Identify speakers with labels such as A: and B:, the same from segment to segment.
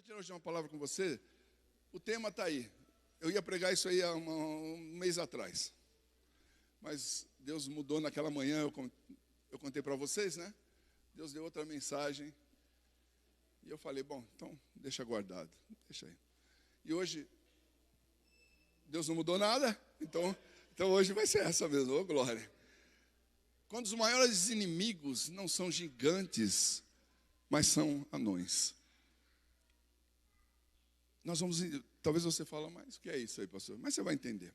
A: compartilhar hoje uma palavra com você. O tema está aí. Eu ia pregar isso aí há um mês atrás. Mas Deus mudou naquela manhã, eu contei para vocês, né? Deus deu outra mensagem. E eu falei, bom, então deixa guardado, deixa aí. E hoje, Deus não mudou nada, então hoje vai ser essa mesmo, ô glória. Quando os maiores inimigos não são gigantes, mas são anões. Nós vamos, talvez você fale, mas o que é isso aí, pastor? Mas você vai entender.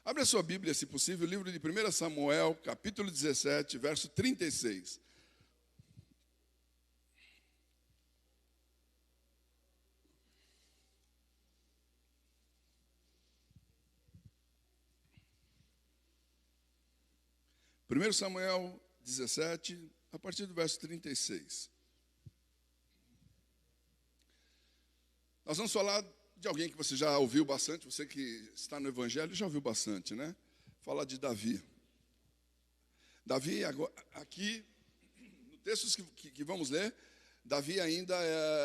A: Abre a sua Bíblia, se possível, o livro de 1 Samuel, capítulo 17, verso 36. Primeiro Samuel 17, a partir do verso 36. Nós vamos falar de alguém que você já ouviu bastante, você que está no Evangelho já ouviu bastante, né? Falar de Davi. Davi, aqui, no texto que vamos ler, Davi ainda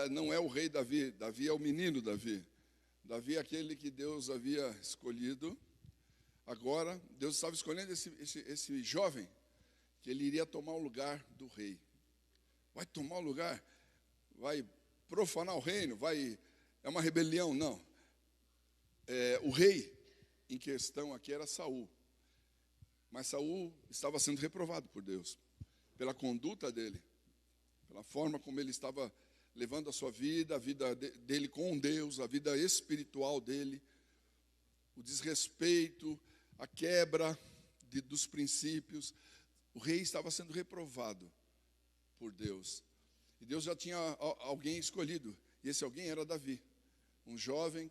A: não é o rei Davi, Davi é o menino Davi. Davi é aquele que Deus havia escolhido. Agora, Deus estava escolhendo esse jovem, que ele iria tomar o lugar do rei. Vai tomar o lugar? Vai profanar o reino? É uma rebelião? Não. O rei em questão aqui era Saul. Mas Saul estava sendo reprovado por Deus, pela conduta dele, pela forma como ele estava levando a sua vida, a vida dele com Deus, a vida espiritual dele, o desrespeito, a quebra dos princípios. O rei estava sendo reprovado por Deus. E Deus já tinha alguém escolhido. E esse alguém era Davi. Um jovem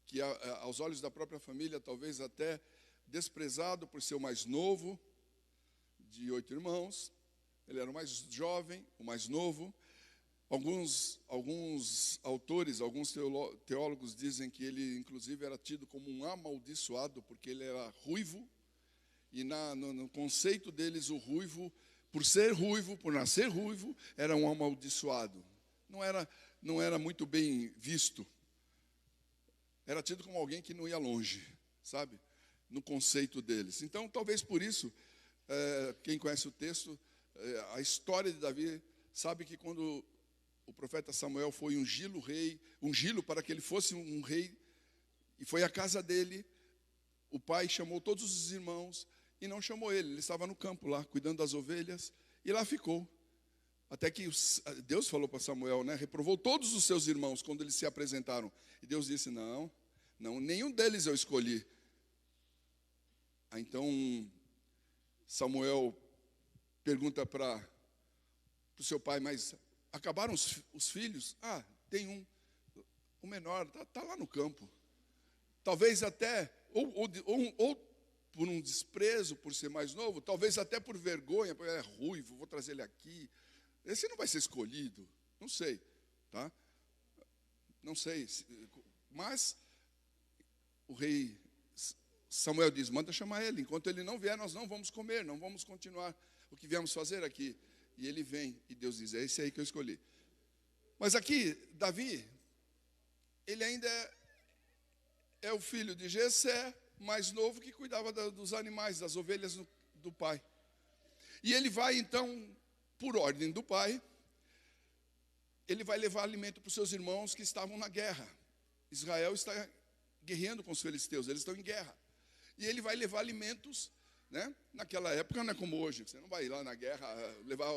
A: que, aos olhos da própria família, talvez até desprezado por ser o mais novo de 8 irmãos. Ele era o mais jovem, o mais novo. Alguns autores, alguns teólogos dizem que ele, inclusive, era tido como um amaldiçoado, porque ele era ruivo. E no conceito deles, o ruivo, por ser ruivo, por nascer ruivo, era um amaldiçoado. Não era muito bem visto. Era tido como alguém que não ia longe, sabe? No conceito deles. Então, talvez por isso, quem conhece o texto, a história de Davi, sabe que quando o profeta Samuel foi ungí-lo para que ele fosse um rei, e foi à casa dele, o pai chamou todos os irmãos e não chamou ele estava no campo lá, cuidando das ovelhas, e lá ficou. Até que Deus falou para Samuel, né, reprovou todos os seus irmãos quando eles se apresentaram. E Deus disse, não, nenhum deles eu escolhi. Então, Samuel pergunta para o seu pai, mas acabaram os filhos? Tem o menor, está lá no campo. Talvez até, ou por um desprezo, por ser mais novo, talvez até por vergonha, porque é ruivo, vou trazer ele aqui. Esse não vai ser escolhido, não sei, tá? Não sei, mas o rei Samuel diz, manda chamar ele, enquanto ele não vier, nós não vamos comer, não vamos continuar o que viemos fazer aqui. E ele vem, e Deus diz, é esse aí que eu escolhi. Mas aqui, Davi, ele ainda é o filho de Jessé, mais novo, que cuidava dos animais, das ovelhas do pai. E ele vai, então, por ordem do pai, ele vai levar alimento para os seus irmãos que estavam na guerra. Israel está guerreando com os filisteus, eles estão em guerra. E ele vai levar alimentos, né? Naquela época não é como hoje, você não vai ir lá na guerra levar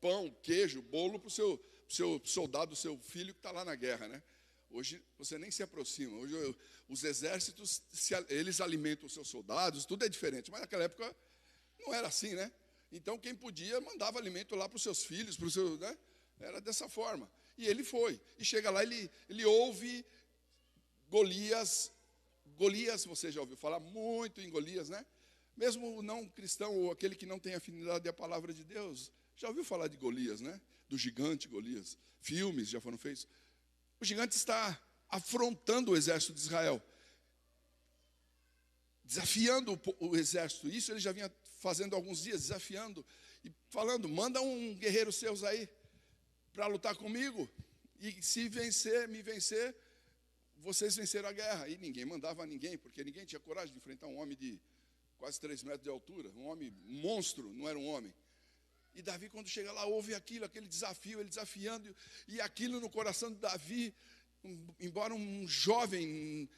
A: pão, queijo, bolo para o seu soldado, o seu filho que está lá na guerra, né? Hoje você nem se aproxima. Hoje os exércitos, eles alimentam os seus soldados, tudo é diferente. Mas naquela época não era assim, né? Então quem podia mandava alimento lá para os seus filhos, né? Era dessa forma. E ele foi. E chega lá, ele ouve Golias. Golias, você já ouviu falar muito em Golias, né? Mesmo o não cristão, ou aquele que não tem afinidade à palavra de Deus, já ouviu falar de Golias, né? Do gigante Golias. Filmes já foram feitos. O gigante está afrontando o exército de Israel, desafiando o exército. Isso ele já vinha fazendo há alguns dias, desafiando e falando, manda um guerreiro seus aí para lutar comigo. E se vencer, me vencer, vocês venceram a guerra. E ninguém mandava a ninguém, porque ninguém tinha coragem de enfrentar um homem de quase 3 metros de altura. Um homem monstro, não era um homem. E Davi, quando chega lá, ouve aquilo, aquele desafio, ele desafiando. E aquilo no coração de Davi, embora um jovem,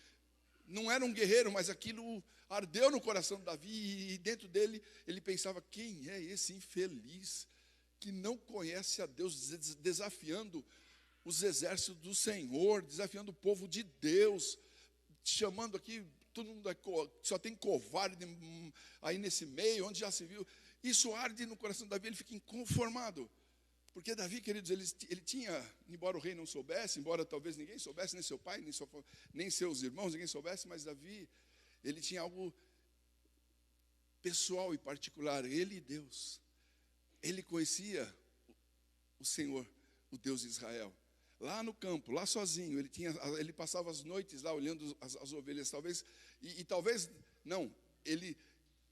A: não era um guerreiro, mas aquilo ardeu no coração de Davi. E dentro dele, ele pensava, quem é esse infeliz que não conhece a Deus, desafiando os exércitos do Senhor, desafiando o povo de Deus, chamando aqui, todo mundo só tem covarde aí nesse meio, onde já se viu. Isso arde no coração de Davi, ele fica inconformado. Porque Davi, queridos, ele tinha, embora o rei não soubesse, embora talvez ninguém soubesse, nem seu pai, nem seus irmãos, ninguém soubesse, mas Davi, ele tinha algo pessoal e particular, ele e Deus. Ele conhecia o Senhor, o Deus de Israel. Lá no campo, lá sozinho, ele passava as noites lá olhando as ovelhas, talvez, e talvez, não, ele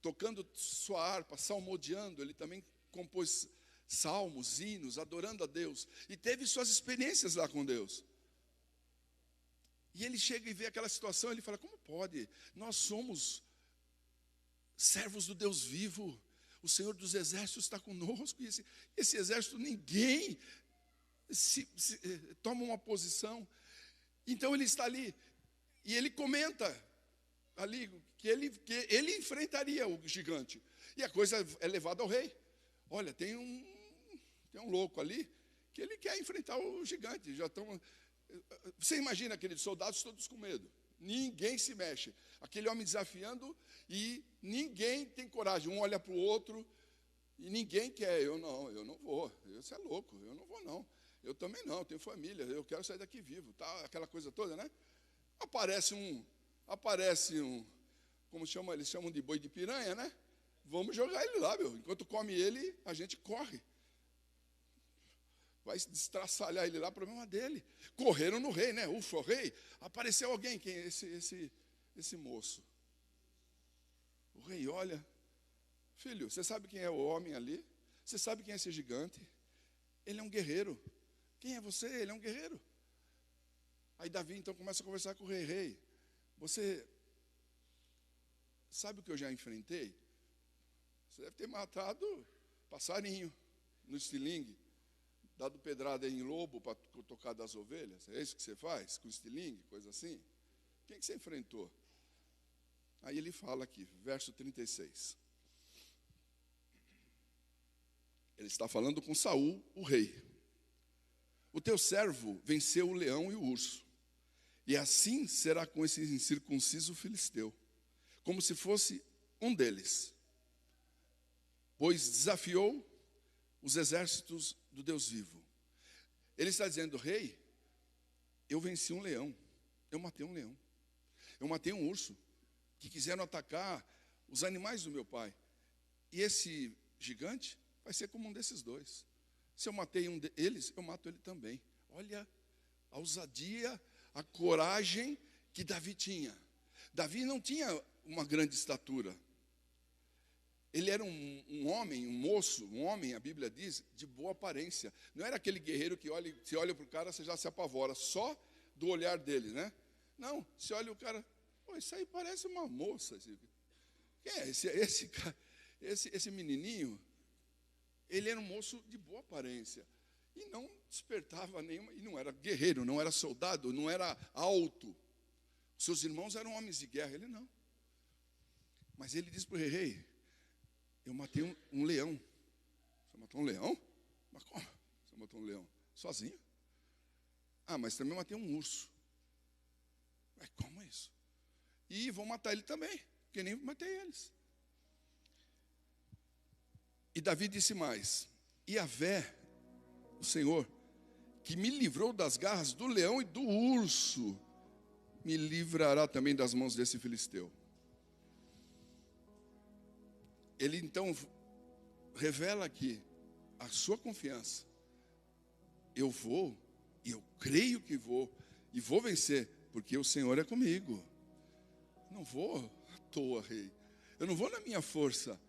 A: tocando sua harpa, salmodiando, ele também compôs salmos, hinos, adorando a Deus, e teve suas experiências lá com Deus. E ele chega e vê aquela situação, ele fala, como pode? Nós somos servos do Deus vivo, o Senhor dos exércitos está conosco, e esse exército, ninguém toma uma posição. Então ele está ali, e ele comenta ali que ele enfrentaria o gigante. E a coisa é levada ao rei. Olha, tem um louco ali que ele quer enfrentar o gigante. Você imagina aqueles soldados todos com medo. Ninguém se mexe. Aquele homem desafiando e ninguém tem coragem. Um olha para o outro e ninguém quer. Eu não vou. Você é louco, eu não vou não. Eu também não, eu tenho família, eu quero sair daqui vivo. Tá? Aquela coisa toda, né? Aparece um, como chama, eles chamam de boi de piranha, né? Vamos jogar ele lá, meu. Enquanto come ele, a gente corre. Vai destraçalhar ele lá, problema dele. Correram no rei, né? Ufa, o rei. Apareceu alguém, quem? Esse moço. O rei olha. Filho, você sabe quem é o homem ali? Você sabe quem é esse gigante? Ele é um guerreiro. Quem é você? Ele é um guerreiro. Aí Davi então começa a conversar com o rei. Rei, você sabe o que eu já enfrentei? Você deve ter matado passarinho no estilingue, dado pedrada em lobo para tocar das ovelhas. É isso que você faz com estilingue, coisa assim? Quem que você enfrentou? Aí ele fala aqui, verso 36. Ele está falando com Saul, o rei. O teu servo venceu o leão e o urso, e assim será com esse incircunciso filisteu, como se fosse um deles, pois desafiou os exércitos do Deus vivo. Ele está dizendo, rei, eu venci um leão, eu matei um leão, eu matei um urso, que quiseram atacar os animais do meu pai, e esse gigante vai ser como um desses dois. Se eu matei um deles, eu mato ele também. Olha a ousadia, a coragem que Davi tinha. Davi não tinha uma grande estatura. Ele era um homem, um moço, um homem, a Bíblia diz, de boa aparência. Não era aquele guerreiro que você olha para o cara, você já se apavora, só do olhar dele, né? Não, você olha o cara, isso aí parece uma moça. Quem é esse menininho? Ele era um moço de boa aparência e não despertava nenhuma, e não era guerreiro, não era soldado, não era alto. Seus irmãos eram homens de guerra, ele não. Mas ele diz para o rei, eu matei um leão. Você matou um leão? Mas como? Você matou um leão? Sozinho? Mas também matei um urso. Mas como é isso? E vou matar ele também, porque nem matei eles. E Davi disse mais, Yahvé, o Senhor, que me livrou das garras do leão e do urso, me livrará também das mãos desse filisteu. Ele então revela aqui a sua confiança. Eu vou, e eu creio que vou, e vou vencer, porque o Senhor é comigo. Não vou à toa, rei. Eu não vou na minha força.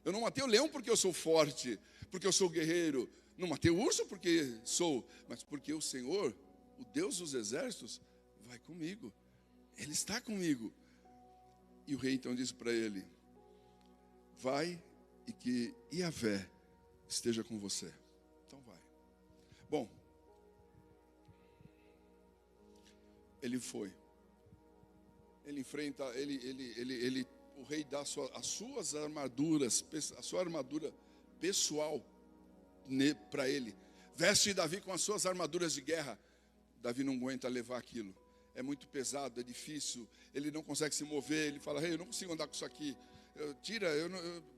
A: Eu não matei o leão porque eu sou forte, porque eu sou guerreiro. Não matei o urso porque sou, mas porque o Senhor o Deus dos exércitos vai comigo. Ele está comigo. E o rei então disse para ele: vai e que Yahvé esteja com você. Então vai. Bom, ele foi. Ele enfrenta, o rei dá as suas armaduras, a sua armadura pessoal para ele. Veste Davi com as suas armaduras de guerra. Davi não aguenta levar aquilo. É muito pesado, é difícil. Ele não consegue se mover. Ele fala: rei, eu não consigo andar com isso aqui.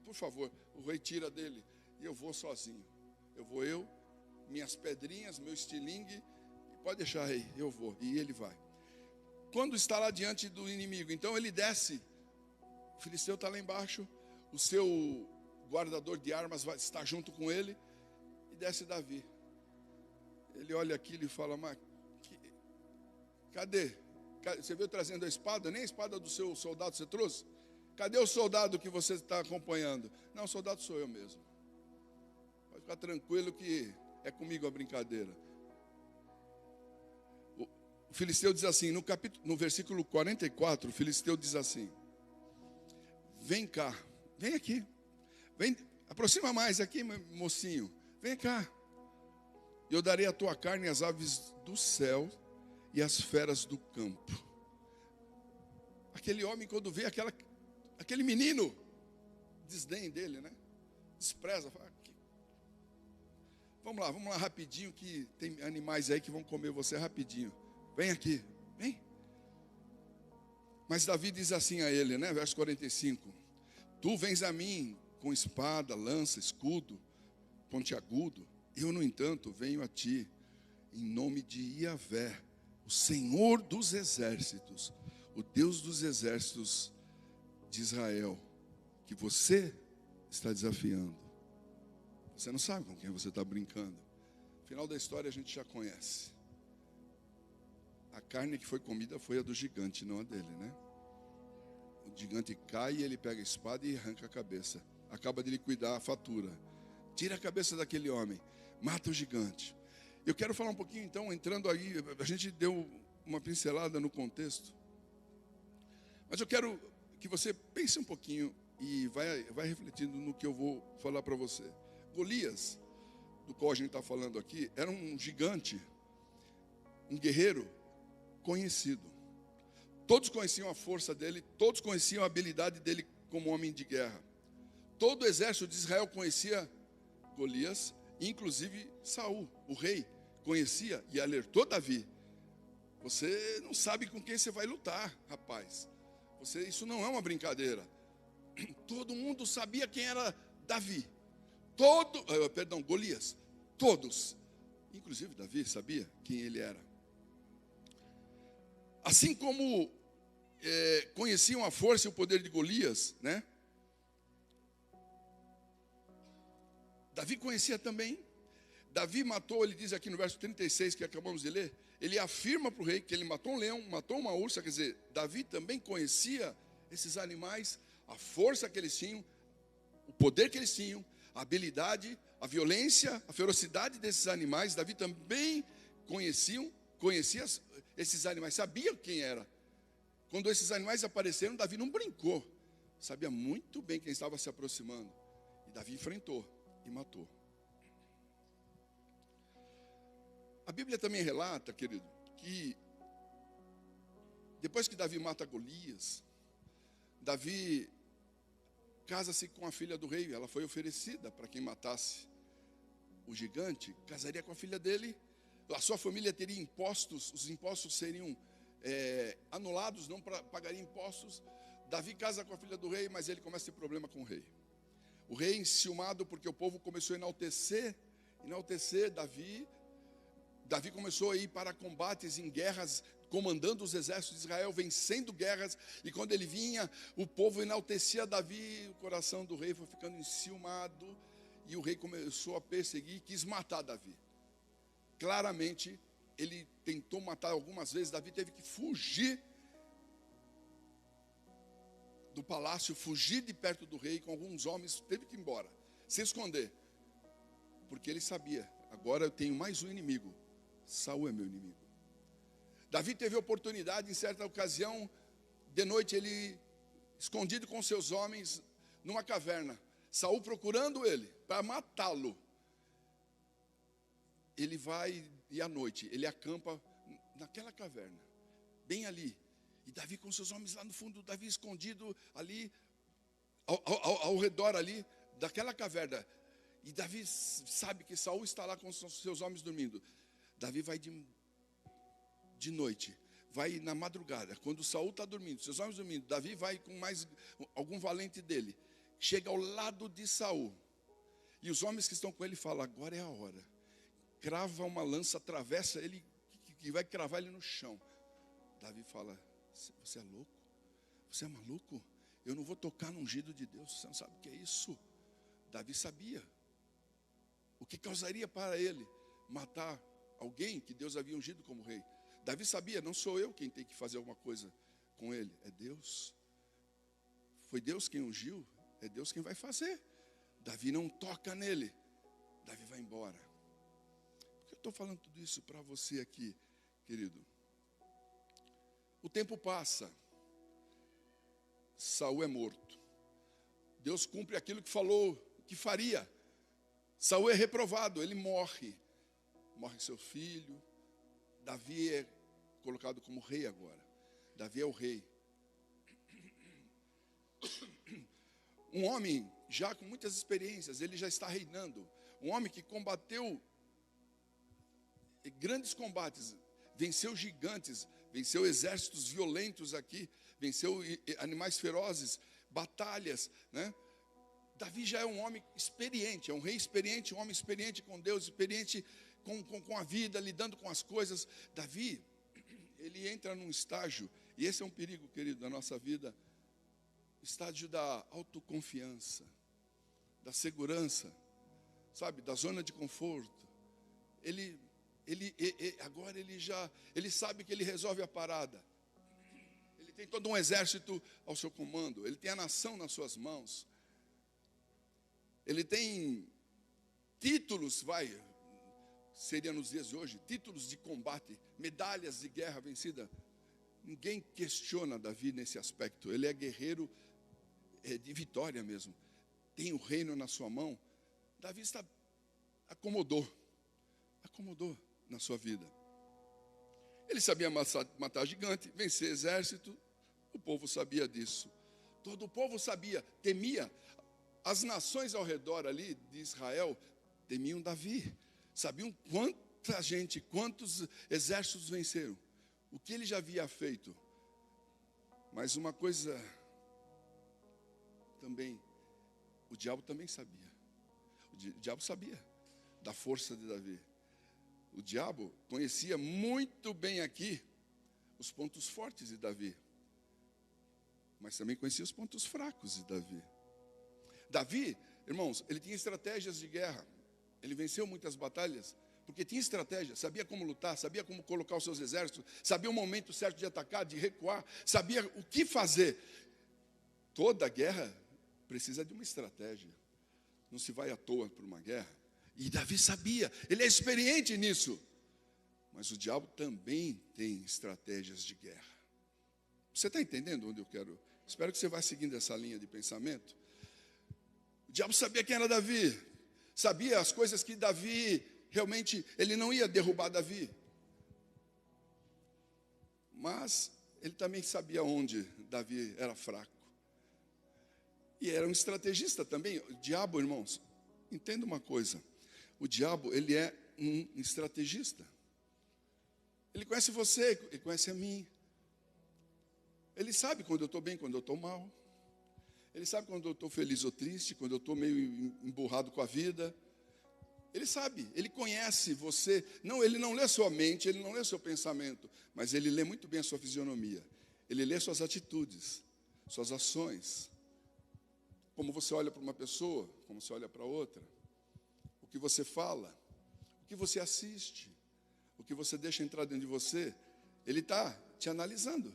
A: Por favor. O rei tira dele. E eu vou sozinho. Minhas pedrinhas, meu estilingue. Pode deixar, rei, eu vou. E ele vai. Quando está lá diante do inimigo, então ele desce. O filisteu está lá embaixo. O seu guardador de armas está junto com ele. E desce Davi. Ele olha aquilo e fala: mas cadê? Você veio trazendo a espada? Nem a espada do seu soldado você trouxe? Cadê o soldado que você está acompanhando? Não, o soldado sou eu mesmo. Pode ficar tranquilo que é comigo a brincadeira. O filisteu diz assim, no versículo 44, o filisteu diz assim: vem cá, vem aqui, vem, aproxima mais aqui, mocinho, vem cá. Eu darei a tua carne às aves do céu e às feras do campo. Aquele homem, quando vê aquele menino, desdém dele, né? Despreza, fala: vamos lá rapidinho, que tem animais aí que vão comer você rapidinho. Vem aqui, vem. Mas Davi diz assim a ele, né? Verso 45: tu vens a mim com espada, lança, escudo, pontiagudo. Eu, no entanto, venho a ti em nome de Yahvé, o Senhor dos exércitos, o Deus dos exércitos de Israel, que você está desafiando. Você não sabe com quem você está brincando. O final da história a gente já conhece. A carne que foi comida foi a do gigante, não a dele, né? O gigante cai e ele pega a espada e arranca a cabeça. Acaba de liquidar a fatura. Tira a cabeça daquele homem. Mata o gigante. Eu quero falar um pouquinho, então, entrando aí. A gente deu uma pincelada no contexto. Mas eu quero que você pense um pouquinho e vai refletindo no que eu vou falar para você. Golias, do qual a gente está falando aqui, era um gigante, um guerreiro conhecido. Todos conheciam a força dele, todos conheciam a habilidade dele como homem de guerra. Todo o exército de Israel conhecia Golias, inclusive Saul, o rei, conhecia e alertou Davi: você não sabe com quem você vai lutar, rapaz. Isso não é uma brincadeira. Todo mundo sabia quem era Davi. Golias. Todos. Inclusive Davi sabia quem ele era. Assim como conheciam a força e o poder de Golias, né? Davi conhecia também. Davi matou, ele diz aqui no verso 36 que acabamos de ler, ele afirma para o rei que ele matou um leão, matou uma ursa. Quer dizer, Davi também conhecia esses animais, a força que eles tinham, o poder que eles tinham, a habilidade, a violência, a ferocidade desses animais. Davi também conhecia esses animais, sabia quem era. Quando esses animais apareceram, Davi não brincou, sabia muito bem quem estava se aproximando. E Davi enfrentou e matou. A Bíblia também relata, querido, que depois que Davi mata Golias, Davi casa-se com a filha do rei. Ela foi oferecida para quem matasse o gigante, casaria com a filha dele. A sua família teria impostos, os impostos seriam anulados, não pagaria impostos. Davi casa com a filha do rei, mas ele começa a ter problema com o rei. O rei, enciumado porque o povo começou a enaltecer Davi. Davi começou a ir para combates em guerras, comandando os exércitos de Israel, vencendo guerras. E quando ele vinha, o povo enaltecia Davi. O coração do rei foi ficando enciumado. E o rei começou a perseguir, quis matar Davi. Claramente, ele tentou matar algumas vezes. Davi teve que fugir do palácio, fugir de perto do rei com alguns homens. Teve que ir embora, se esconder. Porque ele sabia: agora eu tenho mais um inimigo. Saul é meu inimigo. Davi teve oportunidade, em certa ocasião, de noite, ele, escondido com seus homens, numa caverna. Saul procurando ele, para matá-lo. Ele vai, e à noite, ele acampa naquela caverna, bem ali. E Davi com seus homens lá no fundo, Davi escondido ali, ao redor ali, daquela caverna. E Davi sabe que Saul está lá com seus homens dormindo. Davi vai de noite, vai na madrugada, quando Saul está dormindo, seus homens dormindo, Davi vai com mais algum valente dele, chega ao lado de Saul, e os homens que estão com ele falam, agora é a hora. Crava uma lança, atravessa ele, que vai cravar ele no chão. Davi fala, você é louco? Você é maluco? Eu não vou tocar no ungido de Deus, você não sabe o que é isso. Davi sabia o que causaria para ele matar alguém que Deus havia ungido como rei. Davi sabia, não sou eu quem tem que fazer alguma coisa com ele, é Deus. Foi Deus quem ungiu, é Deus quem vai fazer. Davi não toca nele, Davi vai embora. Por que eu estou falando tudo isso para você aqui, querido? O tempo passa, Saul é morto. Deus cumpre aquilo que falou que faria. Saul é reprovado, ele morre. Morre seu filho. Davi é colocado como rei agora. Davi é o rei. Um homem já com muitas experiências, ele já está reinando. Um homem que combateu grandes combates, venceu gigantes, venceu exércitos violentos aqui, venceu animais ferozes, batalhas, né? Davi já é um homem experiente, é um rei experiente, um homem experiente com Deus, experiente com a vida, lidando com as coisas. Davi, ele entra num estágio, e esse é um perigo, querido, da nossa vida, estágio da autoconfiança, da segurança, sabe, da zona de conforto. Agora ele sabe que ele resolve a parada. Ele tem todo um exército ao seu comando, ele tem a nação nas suas mãos. Ele tem títulos, seria nos dias de hoje, títulos de combate, medalhas de guerra vencida. Ninguém questiona Davi nesse aspecto. Ele é guerreiro de vitória mesmo. Tem o reino na sua mão. Davi acomodou na sua vida. Ele sabia matar gigante, vencer exército. O povo sabia disso. Todo o povo sabia, temia. As nações ao redor ali de Israel temiam Davi. Sabiam quanta gente, quantos exércitos venceram. O que ele já havia feito. Mas uma coisa também, o diabo também sabia. O diabo sabia da força de Davi. O diabo conhecia muito bem aqui os pontos fortes de Davi. Mas também conhecia os pontos fracos de Davi. Davi, irmãos, ele tinha estratégias de guerra. Ele venceu muitas batalhas, porque tinha estratégia, sabia como lutar, sabia como colocar os seus exércitos, sabia o momento certo de atacar, de recuar, sabia o que fazer. Toda guerra precisa de uma estratégia. Não se vai à toa para uma guerra. E Davi sabia, ele é experiente nisso. Mas o diabo também tem estratégias de guerra. Você está entendendo onde eu quero? Espero que você vá seguindo essa linha de pensamento. O diabo sabia quem era Davi. Sabia as coisas que Davi, realmente, ele não ia derrubar Davi. Mas ele também sabia onde Davi era fraco. E era um estrategista também. O diabo, irmãos, entenda uma coisa. O diabo, ele é um estrategista. Ele conhece você, ele conhece a mim. Ele sabe quando eu estou bem, quando eu estou mal. Ele sabe quando eu estou feliz ou triste, quando eu estou meio emburrado com a vida. Ele sabe, ele conhece você. Não, ele não lê sua mente, ele não lê seu pensamento, mas ele lê muito bem a sua fisionomia. Ele lê suas atitudes, suas ações. Como você olha para uma pessoa, como você olha para outra. O que você fala, o que você assiste, o que você deixa entrar dentro de você. Ele está te analisando.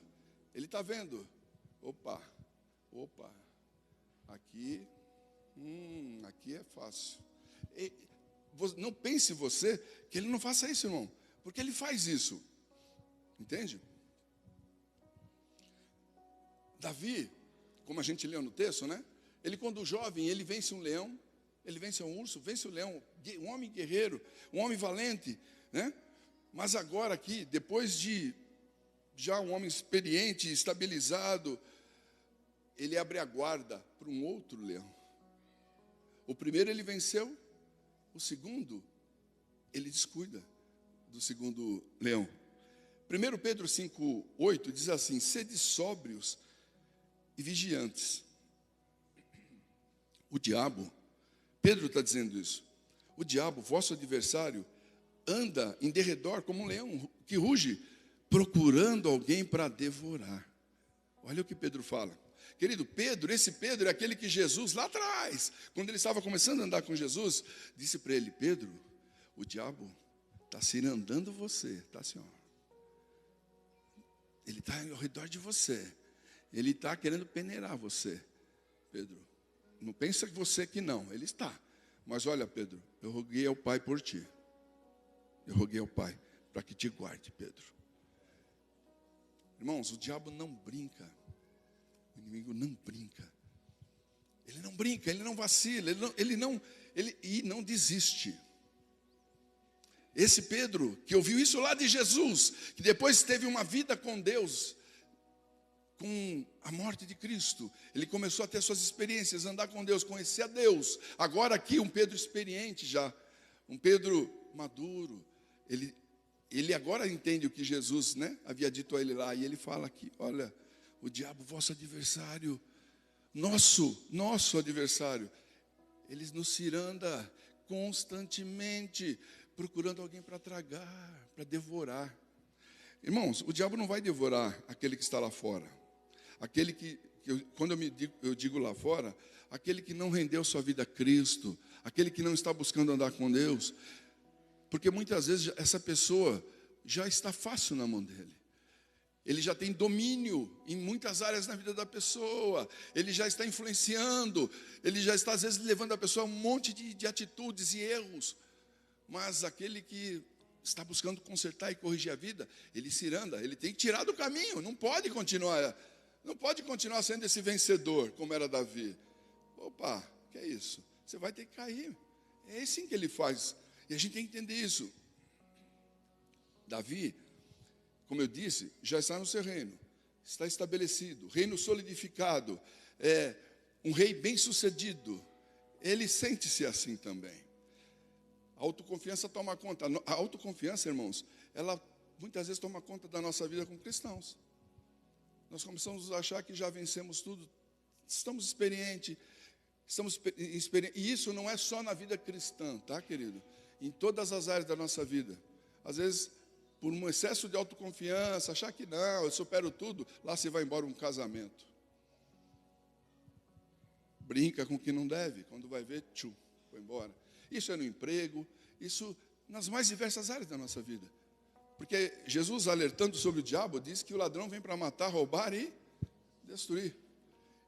A: Ele está vendo. Opa. Aqui é fácil. Não pense você que ele não faça isso, irmão. Porque ele faz isso. Entende? Davi, como a gente leu no texto, né? Ele, quando jovem, ele vence um leão, ele vence um urso, vence o leão, um homem guerreiro, um homem valente, né? Mas agora aqui, depois de já um homem experiente, estabilizado, ele abre a guarda para um outro leão. O primeiro ele venceu, o segundo, ele descuida do segundo leão. 1 Pedro 5,8 diz assim: sede sóbrios e vigiantes. O diabo, Pedro está dizendo isso, o diabo, vosso adversário, anda em derredor como um leão que ruge, procurando alguém para devorar. Olha o que Pedro fala. Querido, esse Pedro é aquele que Jesus, lá atrás, quando ele estava começando a andar com Jesus, disse para ele: Pedro, o diabo está cirandando você, está assim, ó. Ele está ao redor de você, ele está querendo peneirar você, Pedro. Não pensa que você que não, ele está. Mas olha, Pedro, eu roguei ao Pai por ti. Eu roguei ao Pai para que te guarde, Pedro. Irmãos, o diabo não brinca. O inimigo não brinca. Ele não brinca, ele não vacila, ele não desiste. Esse Pedro, que ouviu isso lá de Jesus, que depois teve uma vida com Deus, com a morte de Cristo, ele começou a ter suas experiências, andar com Deus, conhecer a Deus. Agora aqui um Pedro experiente já, um Pedro maduro, ele agora entende o que Jesus, né, havia dito a ele lá, e ele fala aqui: olha, o diabo, vosso adversário, nosso adversário, ele nos ciranda constantemente, procurando alguém para tragar, para devorar. Irmãos, o diabo não vai devorar aquele que está lá fora. Aquele quando eu digo lá fora, aquele que não rendeu sua vida a Cristo, aquele que não está buscando andar com Deus, porque muitas vezes essa pessoa já está fácil na mão dele. Ele já tem domínio em muitas áreas na vida da pessoa, ele já está influenciando, ele já está às vezes levando a pessoa a um monte de atitudes e erros. Mas aquele que está buscando consertar e corrigir a vida, ele ciranda, ele tem que tirar do caminho, não pode continuar sendo esse vencedor, como era Davi. Opa, que é isso? Você vai ter que cair. É assim que ele faz. E a gente tem que entender isso. Davi, como eu disse, já está no seu reino, está estabelecido, reino solidificado, é um rei bem-sucedido. Ele sente-se assim também. A autoconfiança toma conta. A autoconfiança, irmãos, ela muitas vezes toma conta da nossa vida como cristãos. Nós começamos a achar que já vencemos tudo, estamos experientes, e isso não é só na vida cristã, tá, querido? Em todas as áreas da nossa vida. Às vezes, por um excesso de autoconfiança, achar que não, eu supero tudo, lá você vai embora um casamento. Brinca com o que não deve, quando vai ver, foi embora. Isso é no emprego, isso nas mais diversas áreas da nossa vida. Porque Jesus, alertando sobre o diabo, diz que o ladrão vem para matar, roubar e destruir.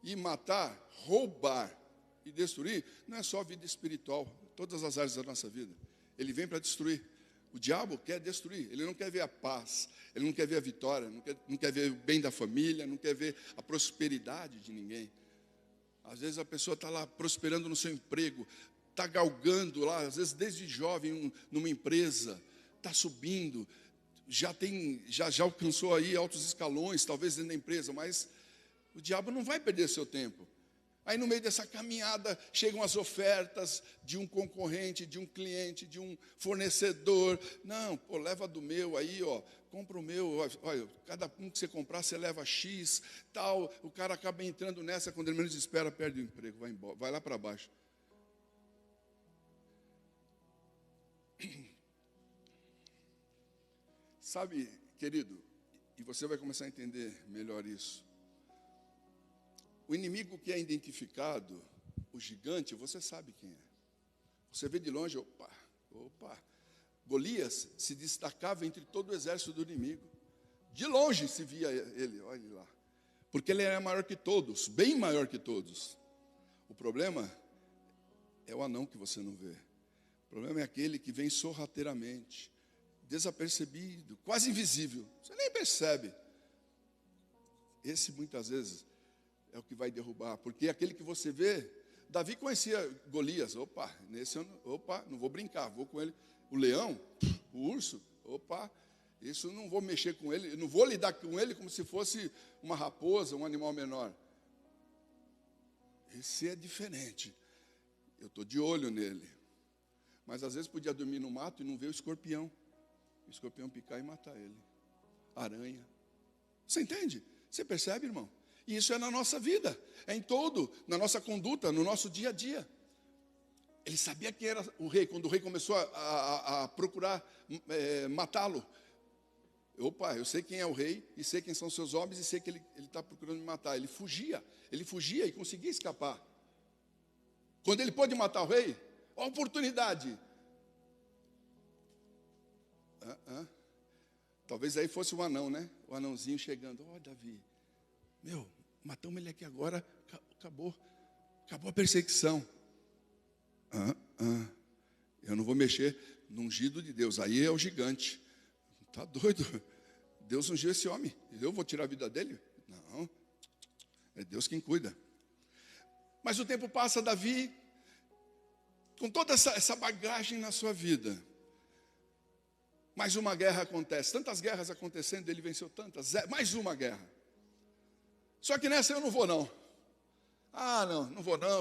A: E matar, roubar e destruir não é só a vida espiritual, todas as áreas da nossa vida. Ele vem para destruir. O diabo quer destruir, ele não quer ver a paz, ele não quer ver a vitória, não quer ver o bem da família, não quer ver a prosperidade de ninguém. Às vezes a pessoa está lá prosperando no seu emprego, está galgando lá, às vezes desde jovem, numa empresa, está subindo, já alcançou aí altos escalões, talvez dentro da empresa, mas o diabo não vai perder seu tempo. Aí no meio dessa caminhada chegam as ofertas de um concorrente, de um cliente, de um fornecedor. Não, leva do meu aí, compra o meu, olha, cada um que você comprar, você leva X, tal. O cara acaba entrando nessa, quando ele menos espera, perde o emprego, vai embora, vai lá para baixo. Sabe, querido, e você vai começar a entender melhor isso. O inimigo que é identificado, o gigante, você sabe quem é. Você vê de longe, opa. Golias se destacava entre todo o exército do inimigo. De longe se via ele, olha lá. Porque ele era maior que todos, bem maior que todos. O problema é o anão que você não vê. O problema é aquele que vem sorrateiramente, desapercebido, quase invisível. Você nem percebe. Esse, muitas vezes, é o que vai derrubar. Porque aquele que você vê, Davi conhecia Golias. Opa, não vou brincar, vou com ele. O leão, o urso, isso não vou mexer com ele, não vou lidar com ele como se fosse uma raposa, um animal menor. Esse é diferente. Eu estou de olho nele. Mas às vezes podia dormir no mato e não ver o escorpião. O escorpião picar e matar ele. Aranha. Você entende? Você percebe, irmão? E isso é na nossa vida. É em todo, na nossa conduta, no nosso dia a dia. Ele sabia quem era o rei. Quando o rei começou a procurar matá-lo. Eu sei quem é o rei, e sei quem são seus homens, e sei que ele está procurando me matar. Ele fugia e conseguia escapar. Quando ele pôde matar o rei, a oportunidade. Talvez aí fosse o anão, né? O anãozinho chegando. Davi, matamos ele aqui agora, acabou a perseguição. Eu não vou mexer no ungido de Deus, aí é o gigante. Está doido? Deus ungiu esse homem, eu vou tirar a vida dele? Não, é Deus quem cuida. Mas o tempo passa, Davi, com toda essa bagagem na sua vida, mais uma guerra acontece, tantas guerras acontecendo, ele venceu tantas, mais uma guerra. Só que nessa eu não vou não. Não vou não,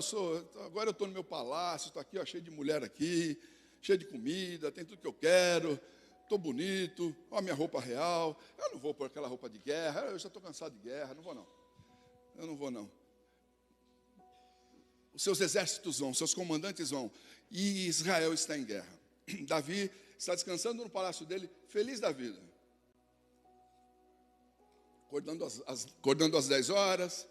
A: agora eu estou no meu palácio, estou aqui, cheio de mulher aqui, cheio de comida, tem tudo que eu quero, estou bonito, olha a minha roupa real, eu não vou pôr aquela roupa de guerra, eu já estou cansado de guerra, eu não vou não. Os seus exércitos vão, seus comandantes vão, e Israel está em guerra. Davi está descansando no palácio dele, feliz da vida. Acordando às 10 horas,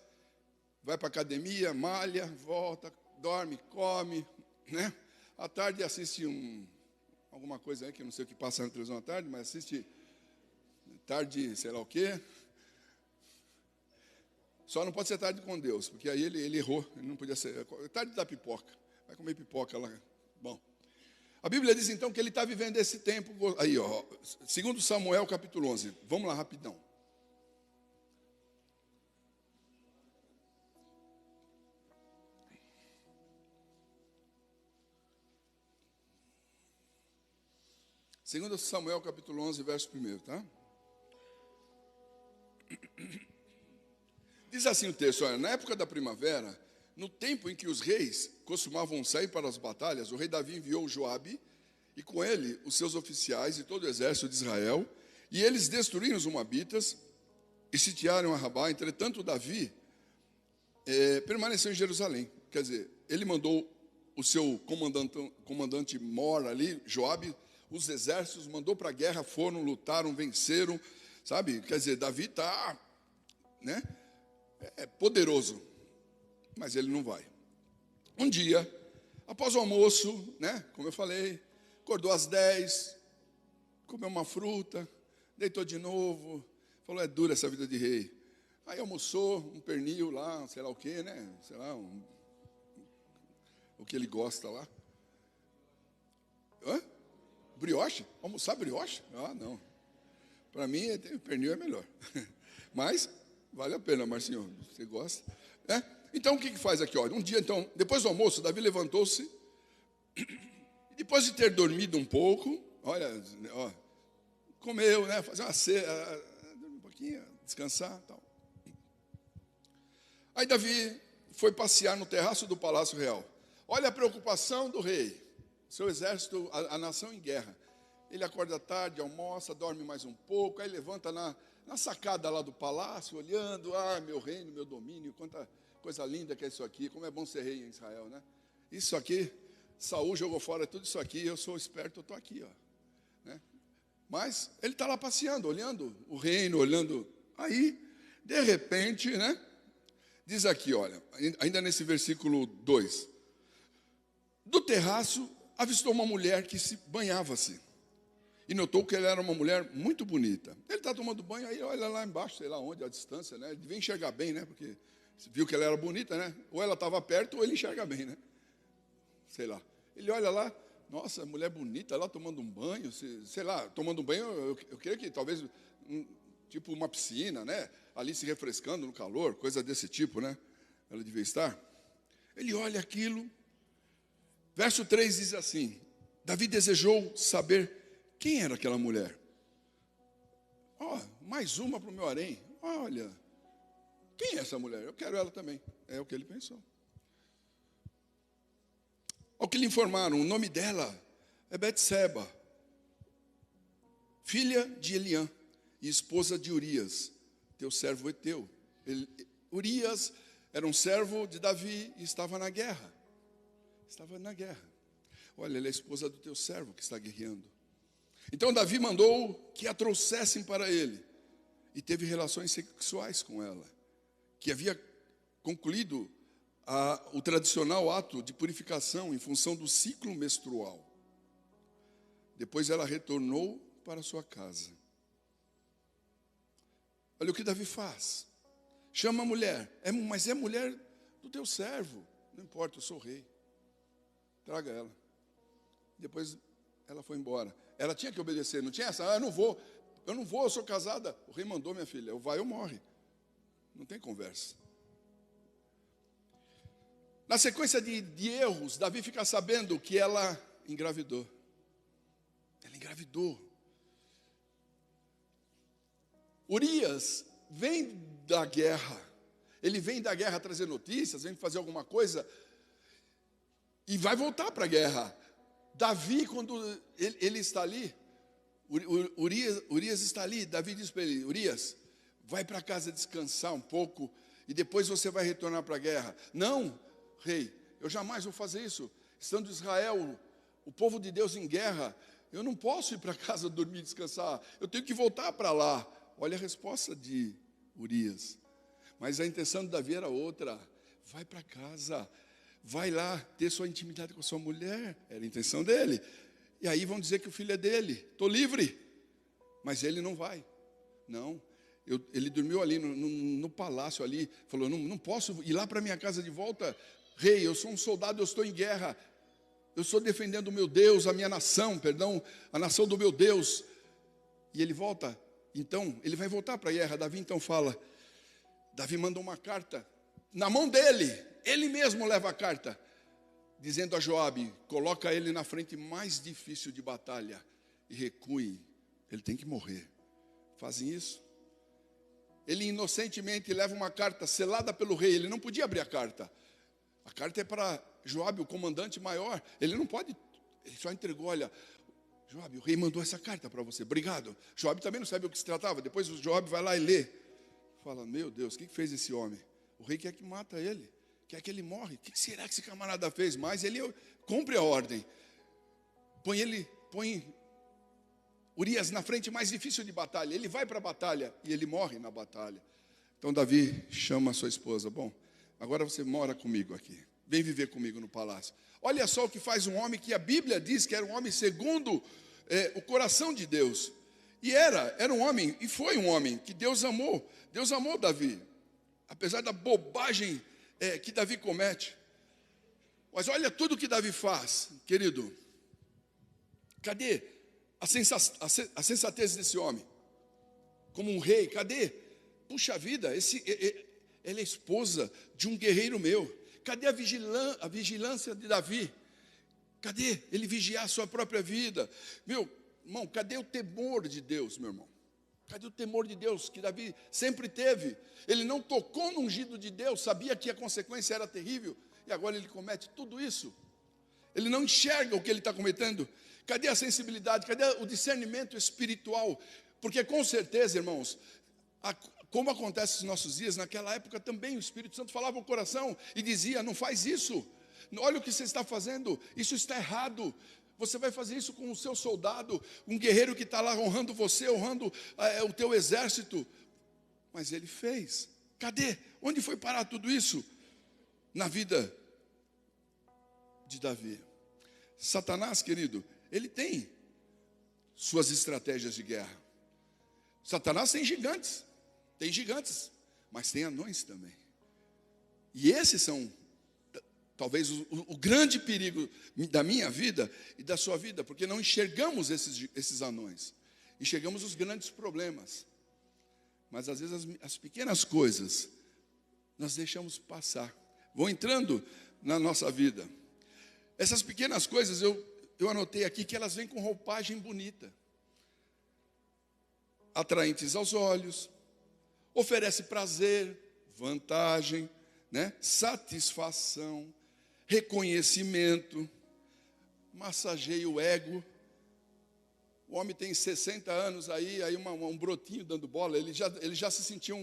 A: vai para a academia, malha, volta, dorme, come, né? À tarde assiste alguma coisa aí, que eu não sei o que passa na televisão à tarde, mas assiste tarde, sei lá o quê. Só não pode ser tarde com Deus, porque aí ele errou, ele não podia ser. Tarde da pipoca, vai comer pipoca lá. Bom, a Bíblia diz então que ele está vivendo esse tempo, aí 2 Samuel capítulo 11, vamos lá rapidão. Segundo Samuel capítulo 11, verso 1, tá? Diz assim o texto, na época da primavera, no tempo em que os reis costumavam sair para as batalhas, o rei Davi enviou Joabe, e com ele os seus oficiais e todo o exército de Israel, e eles destruíram os moabitas e sitiaram a Rabá. Entretanto, Davi permaneceu em Jerusalém. Quer dizer, ele mandou o seu comandante mor ali, Joabe, os exércitos, mandou para a guerra, foram, lutaram, venceram, sabe? Quer dizer, Davi está, né? Poderoso, mas ele não vai. Um dia, após o almoço, né? Como eu falei, acordou às 10, comeu uma fruta, deitou de novo, falou, é dura essa vida de rei. Aí almoçou, um pernil lá, sei lá o que, né? Sei lá, o que ele gosta lá. Brioche? Almoçar brioche? Não. Para mim, pernil é melhor. Mas vale a pena, Marcinho, você gosta? Então, o que faz aqui? Um dia, então, depois do almoço, Davi levantou-se, e depois de ter dormido um pouco, comeu, né? Fazer uma ceia, dormir um pouquinho, descansar, tal. Aí Davi foi passear no terraço do Palácio Real. Olha a preocupação do rei, seu exército, a nação em guerra. Ele acorda tarde, almoça, dorme mais um pouco, aí levanta na sacada lá do palácio, olhando, meu reino, meu domínio, quanta coisa linda que é isso aqui, como é bom ser rei em Israel, né? Isso aqui, Saul jogou fora tudo isso aqui, eu sou esperto, eu estou aqui, né? Mas ele está lá passeando, olhando o reino, olhando, aí, de repente, né? Diz aqui, olha, ainda nesse versículo 2, do terraço avistou uma mulher que se banhava-se, e notou que ela era uma mulher muito bonita. Ele está tomando banho, aí olha lá embaixo, sei lá onde, a distância, né? Ele devia enxergar bem, né? Porque viu que ela era bonita, né? Ou ela estava perto, ou ele enxerga bem, né? Sei lá. Ele olha lá, Nossa, mulher bonita lá tomando um banho, sei lá, tomando um banho, eu creio que talvez, tipo uma piscina, né? Ali se refrescando no calor, coisa desse tipo, né? Ela devia estar. Ele olha aquilo. Verso 3 diz assim: Davi desejou saber quem era aquela mulher. Mais uma para o meu harém. Olha, quem é essa mulher? Eu quero ela também. É o que ele pensou. Ao que lhe informaram, o nome dela é Betseba, filha de Eliã e esposa de Urias, teu servo Eteu. Urias era um servo de Davi e estava na guerra. Estava na guerra. Olha, ela é a esposa do teu servo que está guerreando. Então Davi mandou que a trouxessem para ele e teve relações sexuais com ela, que havia concluído o tradicional ato de purificação em função do ciclo menstrual. Depois ela retornou para sua casa. Olha o que Davi faz. Chama a mulher, mas é mulher do teu servo. Não importa, eu sou rei. Traga ela. Depois ela foi embora. Ela tinha que obedecer, não tinha essa, eu não vou, eu sou casada. O rei mandou, minha filha, ou vai ou morre. Não tem conversa. Na sequência de erros, Davi fica sabendo que ela engravidou. Ela engravidou. Urias vem da guerra. Ele vem da guerra trazer notícias, vem fazer alguma coisa e vai voltar para a guerra. Davi, quando ele está ali, Urias está ali, Davi diz para ele: Urias, vai para casa descansar um pouco e depois você vai retornar para a guerra. Não, rei, eu jamais vou fazer isso. Estando Israel, o povo de Deus em guerra, eu não posso ir para casa dormir e descansar. Eu tenho que voltar para lá. Olha a resposta de Urias. Mas a intenção de Davi era outra. Vai para casa, vai lá ter sua intimidade com a sua mulher. Era a intenção dele. E aí vão dizer que o filho é dele. Estou livre. Mas ele não vai. Não. Ele dormiu ali no palácio ali. Falou, não posso ir lá para minha casa de volta. Rei, eu sou um soldado, eu estou em guerra. Eu estou defendendo o meu Deus, a minha nação, a nação do meu Deus. E ele volta. Então, ele vai voltar para a guerra. Davi então fala. Davi manda uma carta na mão dele. Ele mesmo leva a carta, dizendo a Joabe: coloca ele na frente mais difícil de batalha e recue. Ele tem que morrer. Fazem isso. Ele inocentemente leva uma carta selada pelo rei. Ele não podia abrir a carta. A carta é para Joabe, o comandante maior. Ele não pode. Ele só entregou, olha, Joabe, o rei mandou essa carta para você. Obrigado. Joabe também não sabe o que se tratava. Depois o Joabe vai lá e lê. Fala, meu Deus, o que fez esse homem? O rei quer que mata ele. Quer que ele morre. O que será que esse camarada fez? Mas ele cumpre a ordem. Põe Urias na frente mais difícil de batalha. Ele vai para a batalha e ele morre na batalha. Então Davi chama a sua esposa. Bom, agora você mora comigo aqui. Vem viver comigo no palácio. Olha só o que faz um homem que a Bíblia diz que era um homem segundo o coração de Deus. E era um homem, e foi um homem que Deus amou. Deus amou Davi. Apesar da bobagem que Davi comete. Mas olha tudo que Davi faz, querido. Cadê a sensatez desse homem? Como um rei, cadê? Puxa vida, ela é esposa de um guerreiro meu. Cadê a vigilância de Davi? Cadê ele vigiar a sua própria vida? Meu irmão, cadê o temor de Deus, meu irmão? Cadê o temor de Deus que Davi sempre teve? Ele não tocou no ungido de Deus, sabia que a consequência era terrível, e agora ele comete tudo isso. Ele não enxerga o que ele está cometendo. Cadê a sensibilidade? Cadê o discernimento espiritual? Porque com certeza, irmãos, como acontece nos nossos dias, naquela época também o Espírito Santo falava ao coração e dizia, não faz isso. Olha o que você está fazendo, isso está errado. Você vai fazer isso com o seu soldado, um guerreiro que está lá honrando você, honrando o teu exército. Mas ele fez. Cadê? Onde foi parar tudo isso? Na vida de Davi. Satanás, querido, ele tem suas estratégias de guerra. Satanás tem gigantes, mas tem anões também. E esses são talvez o grande perigo da minha vida e da sua vida, porque não enxergamos esses anões, enxergamos os grandes problemas, mas às vezes as pequenas coisas nós deixamos passar, vão entrando na nossa vida. Essas pequenas coisas eu anotei aqui que elas vêm com roupagem bonita, atraentes aos olhos, oferece prazer, vantagem, né? Satisfação, reconhecimento, massageia o ego. O homem tem 60 anos aí um brotinho dando bola, ele já se sentiu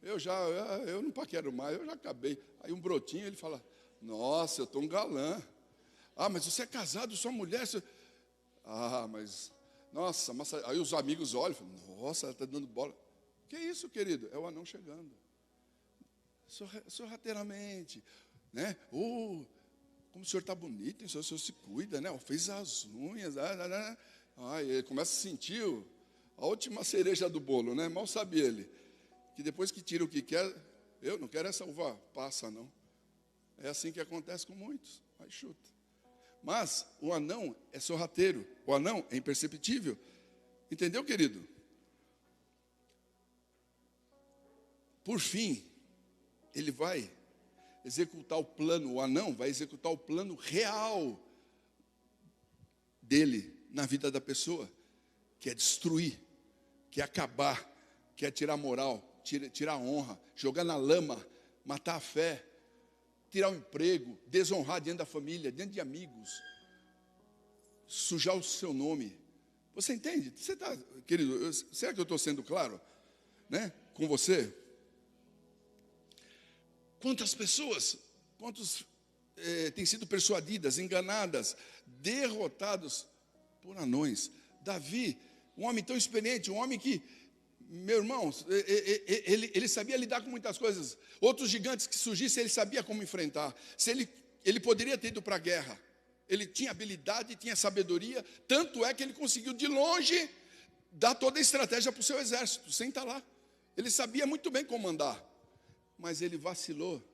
A: eu não paquero mais, eu já acabei. Aí um brotinho, ele fala, nossa, eu estou um galã. Ah, mas você é casado, sua mulher... Ah, mas... Nossa, aí os amigos olham e falam, nossa, ela está dando bola. Que isso, querido? É o anão chegando. Sorrateiramente, né? Como o senhor está bonito, o senhor se cuida, né? Fez as unhas, ele começa a sentir a última cereja do bolo, né? Mal sabe ele, que depois que tira o que quer, eu não quero essa uva passa, não. É assim que acontece com muitos, aí chuta. Mas o anão é sorrateiro, o anão é imperceptível. Entendeu, querido? Por fim, ele vai executar o plano, o anão vai executar o plano real dele na vida da pessoa, que é destruir, que é acabar, que é tirar a moral, tirar a honra, jogar na lama, matar a fé, tirar o emprego, desonrar diante da família, diante de amigos, sujar o seu nome. Você entende? Você está, querido, será que eu estou sendo claro, né, com você? Quantas pessoas, têm sido persuadidas, enganadas, derrotados por anões? Davi, um homem tão experiente, um homem que, meu irmão, ele sabia lidar com muitas coisas. Outros gigantes que surgissem, ele sabia como enfrentar. Ele poderia ter ido para a guerra. Ele tinha habilidade, tinha sabedoria. Tanto é que ele conseguiu, de longe, dar toda a estratégia para o seu exército, sem estar lá. Ele sabia muito bem comandar. Mas ele vacilou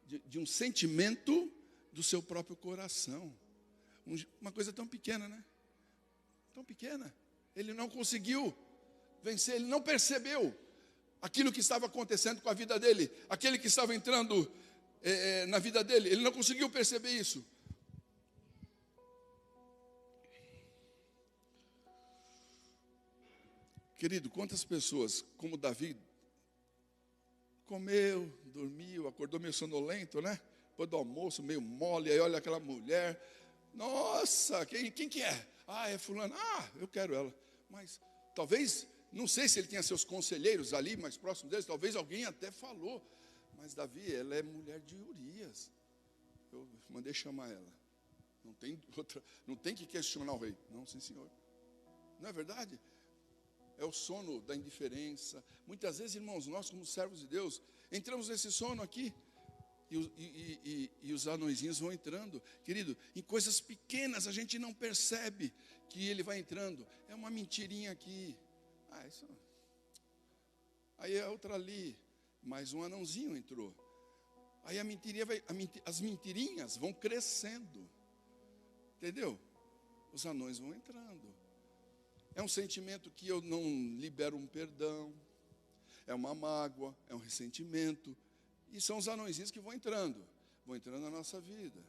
A: de um sentimento do seu próprio coração. Uma coisa tão pequena, né? Tão pequena. Ele não conseguiu vencer, ele não percebeu aquilo que estava acontecendo com a vida dele, aquele que estava entrando na vida dele, ele não conseguiu perceber isso. Querido, quantas pessoas, como Davi, comeu, dormiu, acordou meio sonolento, né? Depois do almoço, meio mole, aí olha aquela mulher, nossa, quem que é? Ah, é fulano, eu quero ela. Mas talvez, não sei se ele tinha seus conselheiros ali, mais próximos deles, talvez alguém até falou, mas Davi, ela é mulher de Urias. Eu mandei chamar ela. Não tem que questionar o rei. Não, sim, senhor. Não é verdade? É o sono da indiferença. Muitas vezes, irmãos, nós como servos de Deus, entramos nesse sono aqui, e os anõezinhos vão entrando. Querido, em coisas pequenas a gente não percebe que ele vai entrando. É uma mentirinha aqui. Isso. Aí é outra ali. Mais um anãozinho entrou. Aí as mentirinhas vão crescendo. Entendeu? Os anões vão entrando. É um sentimento que eu não libero um perdão. É uma mágoa, é um ressentimento. E são os anõezinhos que vão entrando na nossa vida.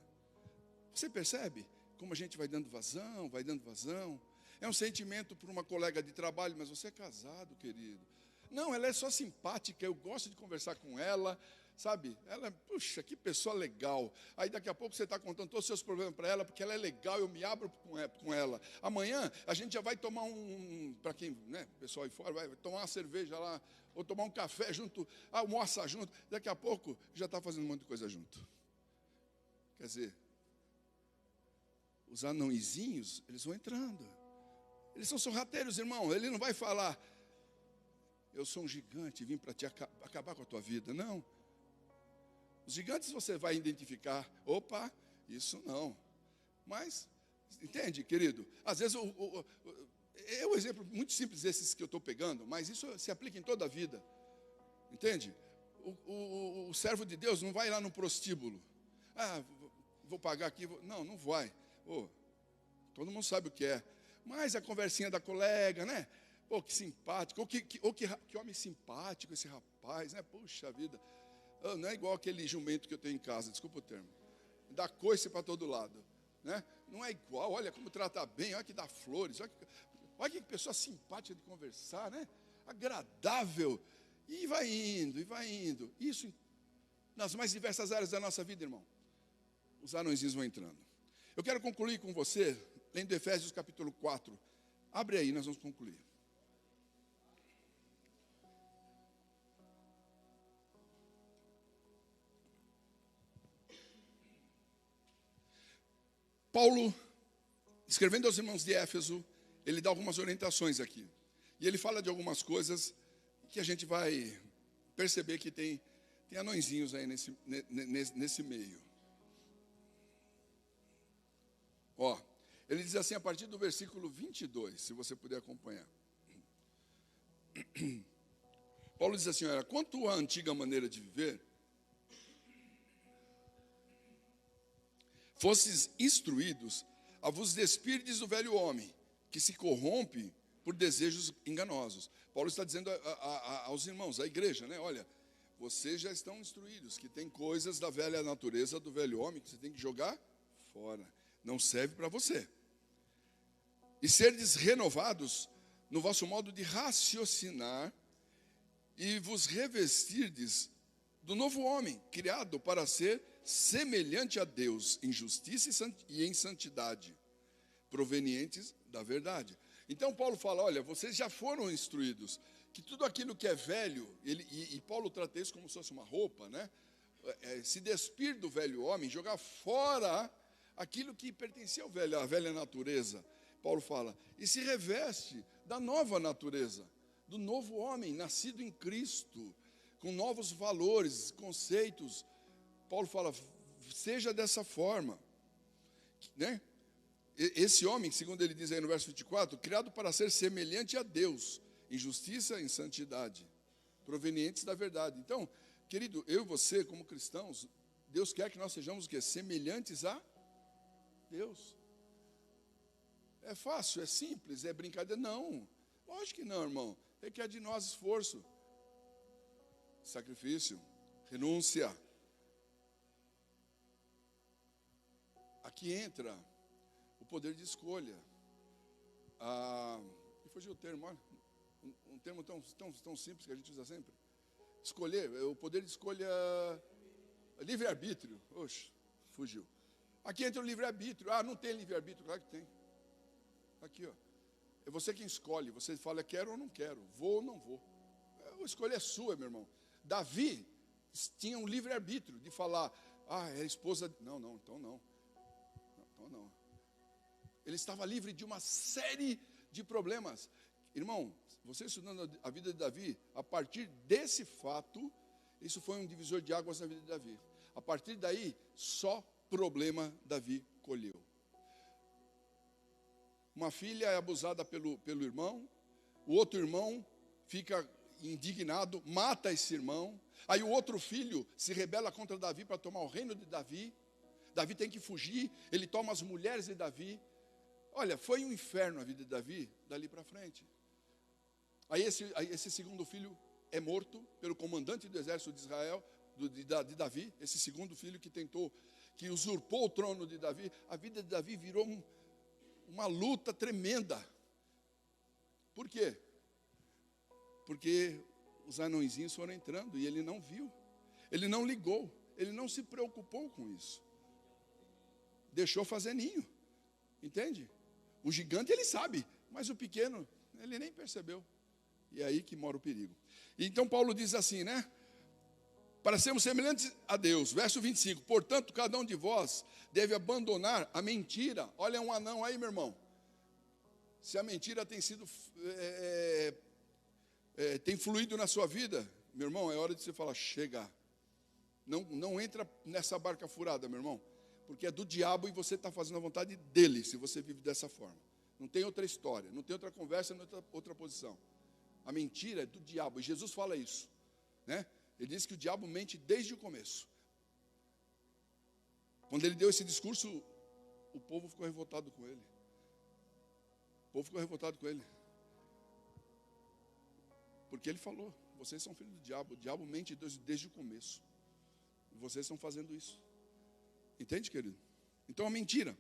A: Você percebe como a gente vai dando vazão, É um sentimento por uma colega de trabalho, mas você é casado, querido. Não, ela é só simpática, eu gosto de conversar com ela, sabe? Ela, puxa, que pessoa legal. Aí daqui a pouco você está contando todos os seus problemas para ela, porque ela é legal, eu me abro com ela. Amanhã a gente já vai tomar para quem, né, o pessoal aí fora, vai tomar uma cerveja lá, ou tomar um café junto, almoçar junto. Daqui a pouco já está fazendo um monte de coisa junto. Quer dizer, os anãozinhos, eles vão entrando. Eles são sorrateiros, irmão. Ele não vai falar, eu sou um gigante, vim para te acabar com a tua vida. Não. Os gigantes você vai identificar. Opa, isso não. Mas, entende, querido? Às vezes, é um exemplo muito simples esses que eu estou pegando, mas isso se aplica em toda a vida. Entende? O servo de Deus não vai lá no prostíbulo. Ah, vou pagar aqui. Não, não vai. Oh, todo mundo sabe o que é. Mas a conversinha da colega, né? Pô, que simpático. Que homem simpático esse rapaz, né? Puxa vida. Não é igual aquele jumento que eu tenho em casa, desculpa o termo. Dá coice para todo lado. Né? Não é igual, olha como trata bem, olha que dá flores, olha que pessoa simpática de conversar, né? Agradável. E vai indo, e vai indo. Isso nas mais diversas áreas da nossa vida, irmão. Os anõezinhos vão entrando. Eu quero concluir com você, lendo Efésios capítulo 4. Abre aí, nós vamos concluir. Paulo, escrevendo aos irmãos de Éfeso, ele dá algumas orientações aqui. E ele fala de algumas coisas que a gente vai perceber que tem anõezinhos aí nesse meio. Ó, ele diz assim a partir do versículo 22, se você puder acompanhar. Paulo diz assim, olha, quanto à antiga maneira de viver, fostes instruídos a vos despirdes do velho homem, que se corrompe por desejos enganosos. Paulo está dizendo aos irmãos, à igreja, né? Olha, vocês já estão instruídos que tem coisas da velha natureza, do velho homem, que você tem que jogar fora. Não serve para você. E serdes renovados no vosso modo de raciocinar e vos revestirdes do novo homem, criado para ser semelhante a Deus em justiça e em santidade, provenientes da verdade. Então Paulo fala, olha, vocês já foram instruídos, que tudo aquilo que é velho, e Paulo trata isso como se fosse uma roupa, né? Se despir do velho homem, jogar fora aquilo que pertencia ao velho, à velha natureza. Paulo fala, e se reveste da nova natureza, do novo homem, nascido em Cristo, com novos valores, conceitos. Paulo fala, seja dessa forma, né? Esse homem, segundo ele diz aí no verso 24, criado para ser semelhante a Deus, em justiça e em santidade, provenientes da verdade. Então, querido, eu e você, como cristãos, Deus quer que nós sejamos o quê? Semelhantes a Deus. É fácil, é simples, é brincadeira? Não, lógico que não, irmão. Requer de nós esforço, sacrifício, renúncia. Aqui entra o poder de escolha. Me fugiu o termo, olha, um termo tão simples que a gente usa sempre. Escolher, o poder de escolha, livre-arbítrio. Oxe, fugiu. Aqui entra o livre-arbítrio. Não tem livre-arbítrio, claro que tem. Aqui, ó. É você quem escolhe. Você fala, quero ou não quero, vou ou não vou. A escolha é sua, meu irmão. Davi tinha um livre-arbítrio de falar, é a esposa. Não, então não. Então não. Ele estava livre de uma série de problemas. Irmão, você estudando a vida de Davi, a partir desse fato, isso foi um divisor de águas na vida de Davi. A partir daí, só problema Davi colheu. Uma filha é abusada pelo irmão, o outro irmão fica indignado, mata esse irmão. Aí o outro filho se rebela contra Davi para tomar o reino de Davi. Davi tem que fugir, ele toma as mulheres de Davi. Olha, foi um inferno a vida de Davi, dali para frente. Aí esse segundo filho é morto pelo comandante do exército de Israel, de Davi. Esse segundo filho que usurpou o trono de Davi. A vida de Davi virou uma luta tremenda. Por quê? Porque os anõezinhos foram entrando e ele não viu. Ele não ligou. Ele não se preocupou com isso. Deixou fazer ninho. Entende? O gigante ele sabe, mas o pequeno ele nem percebeu. E é aí que mora o perigo. Então Paulo diz assim, né? Para sermos semelhantes a Deus, verso 25, portanto, cada um de vós deve abandonar a mentira. Olha um anão aí, meu irmão. Se a mentira tem sido, tem fluído na sua vida, meu irmão, é hora de você falar, chega. Não entra nessa barca furada, meu irmão. Porque é do diabo e você está fazendo a vontade dele, se você vive dessa forma. Não tem outra história, não tem outra conversa, não tem outra posição. A mentira é do diabo, e Jesus fala isso, né? Ele diz que o diabo mente desde o começo. Quando ele deu esse discurso, o povo ficou revoltado com ele. O povo ficou revoltado com ele. Porque ele falou, vocês são filhos do diabo. O diabo mente desde o começo. E vocês estão fazendo isso. Entende, querido? Então a mentira.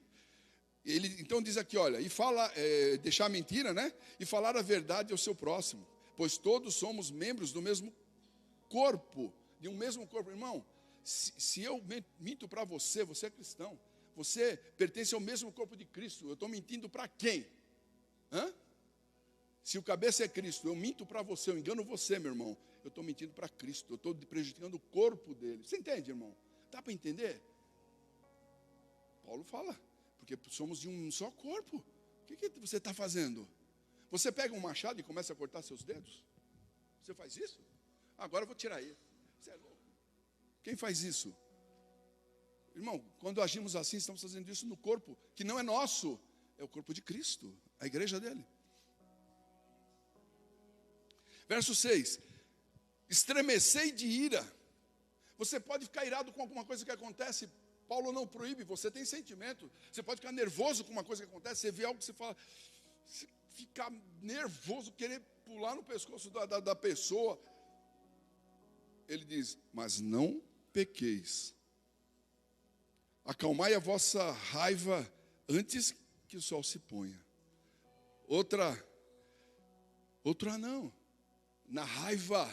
A: Ele então diz aqui, olha, e fala, deixar a mentira, né? E falar a verdade ao seu próximo. Pois todos somos membros do mesmo corpo. De um mesmo corpo. Irmão, se eu minto para você, você é cristão. Você pertence ao mesmo corpo de Cristo. Eu estou mentindo para quem? Hã? Se o cabeça é Cristo, eu minto para você, eu engano você, meu irmão. Eu estou mentindo para Cristo. Eu estou prejudicando o corpo dele. Você entende, irmão? Dá para entender? Paulo fala, porque somos de um só corpo. O que você está fazendo? Você pega um machado e começa a cortar seus dedos? Você faz isso? Agora eu vou tirar ele. Você é louco. Quem faz isso? Irmão, quando agimos assim, estamos fazendo isso no corpo, que não é nosso, é o corpo de Cristo, a igreja dele. Verso 6, estremecei de ira. Você pode ficar irado com alguma coisa que acontece, Paulo não proíbe, você tem sentimento. Você pode ficar nervoso com uma coisa que acontece, você vê algo que você fala, você ficar nervoso, querer pular no pescoço da pessoa. Ele diz, mas não pequeis. Acalmai a vossa raiva antes que o sol se ponha. Outro não. Na raiva,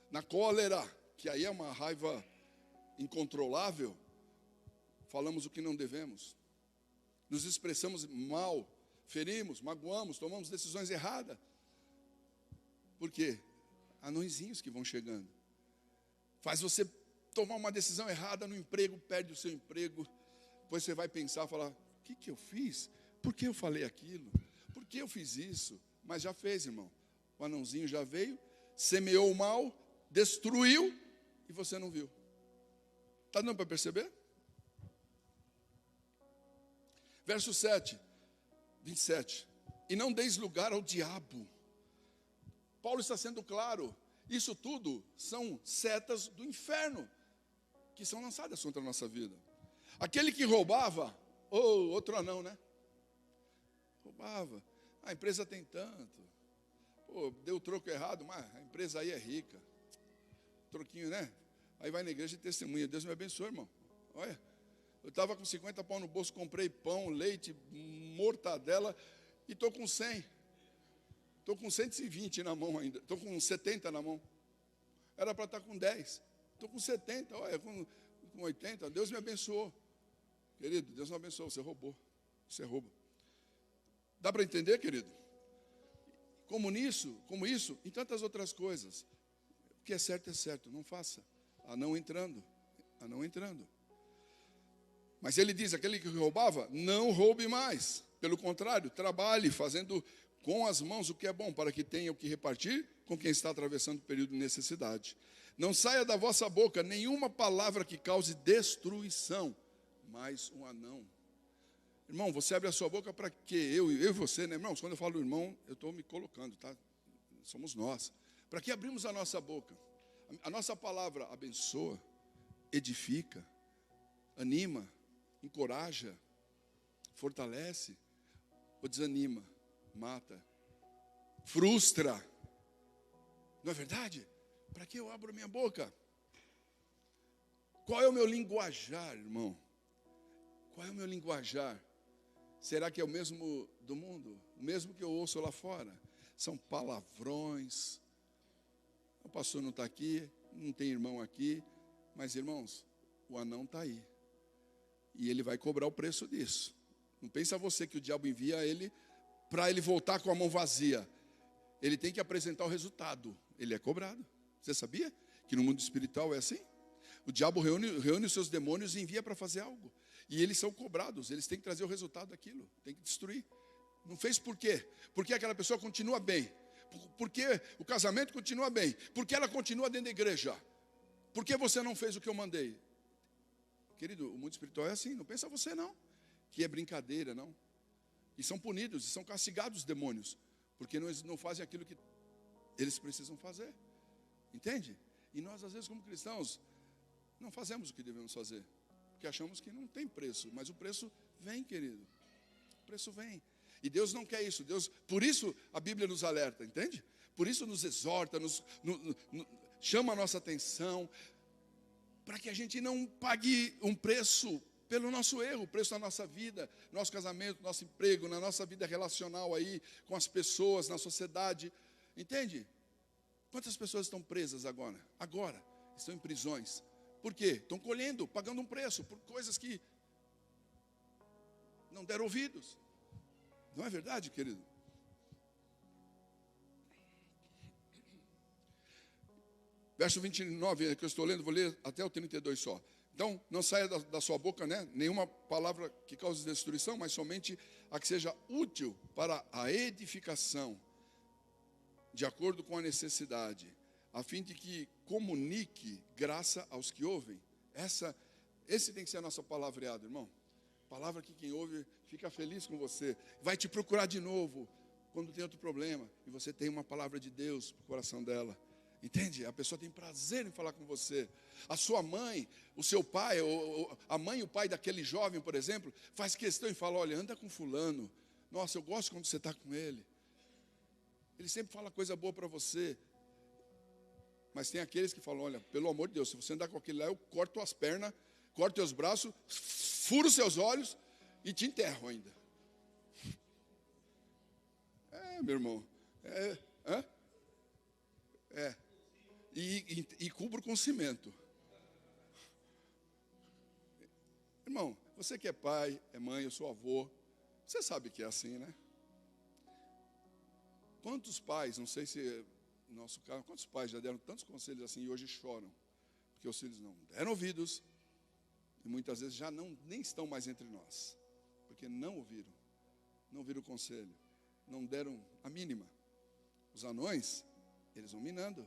A: na cólera, que aí é uma raiva incontrolável, falamos o que não devemos. Nos expressamos mal, ferimos, magoamos, tomamos decisões erradas. Por quê? Anõezinhos que vão chegando. Faz você tomar uma decisão errada no emprego, perde o seu emprego. Depois você vai pensar, falar, o que eu fiz? Por que eu falei aquilo? Por que eu fiz isso? Mas já fez, irmão. O anãozinho já veio, semeou o mal, destruiu e você não viu. Está dando para perceber? Verso 27. E não deis lugar ao diabo. Paulo está sendo claro. Isso tudo são setas do inferno que são lançadas contra a nossa vida. Aquele que roubava, outro anão, né? Roubava. A empresa tem tanto. Deu o troco errado, mas a empresa aí é rica. Troquinho, né? Aí vai na igreja e testemunha. Deus me abençoe, irmão. Olha, eu estava com 50 pau no bolso, comprei pão, leite, mortadela e estou com 100. Estou com 120 na mão ainda. Estou com 70 na mão. Era para estar com 10. Estou com 70, olha, com 80. Deus me abençoou. Querido, Deus não abençoou, você roubou. Você rouba. Dá para entender, querido? Como isso, em tantas outras coisas. O que é certo, não faça. Não entrando. Mas ele diz, aquele que roubava, não roube mais. Pelo contrário, trabalhe, fazendo com as mãos o que é bom, para que tenha o que repartir com quem está atravessando o período de necessidade. Não saia da vossa boca nenhuma palavra que cause destruição, mas um anão. Irmão, você abre a sua boca para quê? Eu e você, né, irmãos? Quando eu falo irmão, eu estou me colocando, tá? Somos nós. Para que abrimos a nossa boca? A nossa palavra abençoa, edifica, anima, encoraja, fortalece ou desanima, mata, frustra. Não é verdade? Para que eu abro minha boca? Qual é o meu linguajar, irmão? Qual é o meu linguajar? Será que é o mesmo do mundo? O mesmo que eu ouço lá fora? São palavrões. O pastor não está aqui, não tem irmão aqui. Mas, irmãos, o anão está aí. E ele vai cobrar o preço disso. Não pensa você que o diabo envia ele para ele voltar com a mão vazia. Ele tem que apresentar o resultado. Ele é cobrado. Você sabia que no mundo espiritual é assim? O diabo reúne os seus demônios e envia para fazer algo. E eles são cobrados, eles têm que trazer o resultado daquilo, tem que destruir. Não fez por quê? Porque aquela pessoa continua bem. Porque o casamento continua bem. Porque ela continua dentro da igreja. Por que você não fez o que eu mandei? Querido, o mundo espiritual é assim, não pensa você não. Que é brincadeira, não. E são punidos, e são castigados os demônios. Porque não fazem aquilo que eles precisam fazer. Entende? E nós, às vezes, como cristãos, não fazemos o que devemos fazer. porque achamos que não tem preço, mas o preço vem, querido. O preço vem. E Deus não quer isso. Por isso a Bíblia nos alerta, entende? Por isso nos exorta, chama a nossa atenção, para que a gente não pague um preço pelo nosso erro, o preço da nossa vida, nosso casamento, nosso emprego, na nossa vida relacional aí, com as pessoas, na sociedade. Entende? Quantas pessoas estão presas agora? Agora, estão em prisões. Por quê? Estão colhendo, pagando um preço por coisas que não deram ouvidos. Não é verdade, querido? Verso 29, que eu estou lendo, vou ler até o 32 só. Então, não saia da sua boca, nenhuma palavra que cause destruição, mas somente a que seja útil para a edificação, de acordo com a necessidade, a fim de que comunique graça aos que ouvem. Esse tem que ser a nossa palavreada, irmão. Palavra que quem ouve fica feliz com você, vai te procurar de novo quando tem outro problema, e você tem uma palavra de Deus para o coração dela. Entende? A pessoa tem prazer em falar com você. A sua mãe, o seu pai, a mãe e o pai daquele jovem, por exemplo, faz questão e fala: olha, anda com fulano. Nossa, eu gosto quando você está com ele. Ele sempre fala coisa boa para você. Mas tem aqueles que falam: olha, pelo amor de Deus, se você andar com aquele lá, eu corto as pernas, corto teus braços, furo seus olhos e te enterro ainda. Meu irmão. E cubro com cimento. Irmão, você que é pai, é mãe, eu sou avô, você sabe que é assim, né? Quantos pais, não sei se no nosso caso, quantos pais já deram tantos conselhos assim e hoje choram? Porque os filhos não deram ouvidos e muitas vezes já nem estão mais entre nós. Porque não ouviram o conselho, não deram a mínima. Os anões, eles vão minando.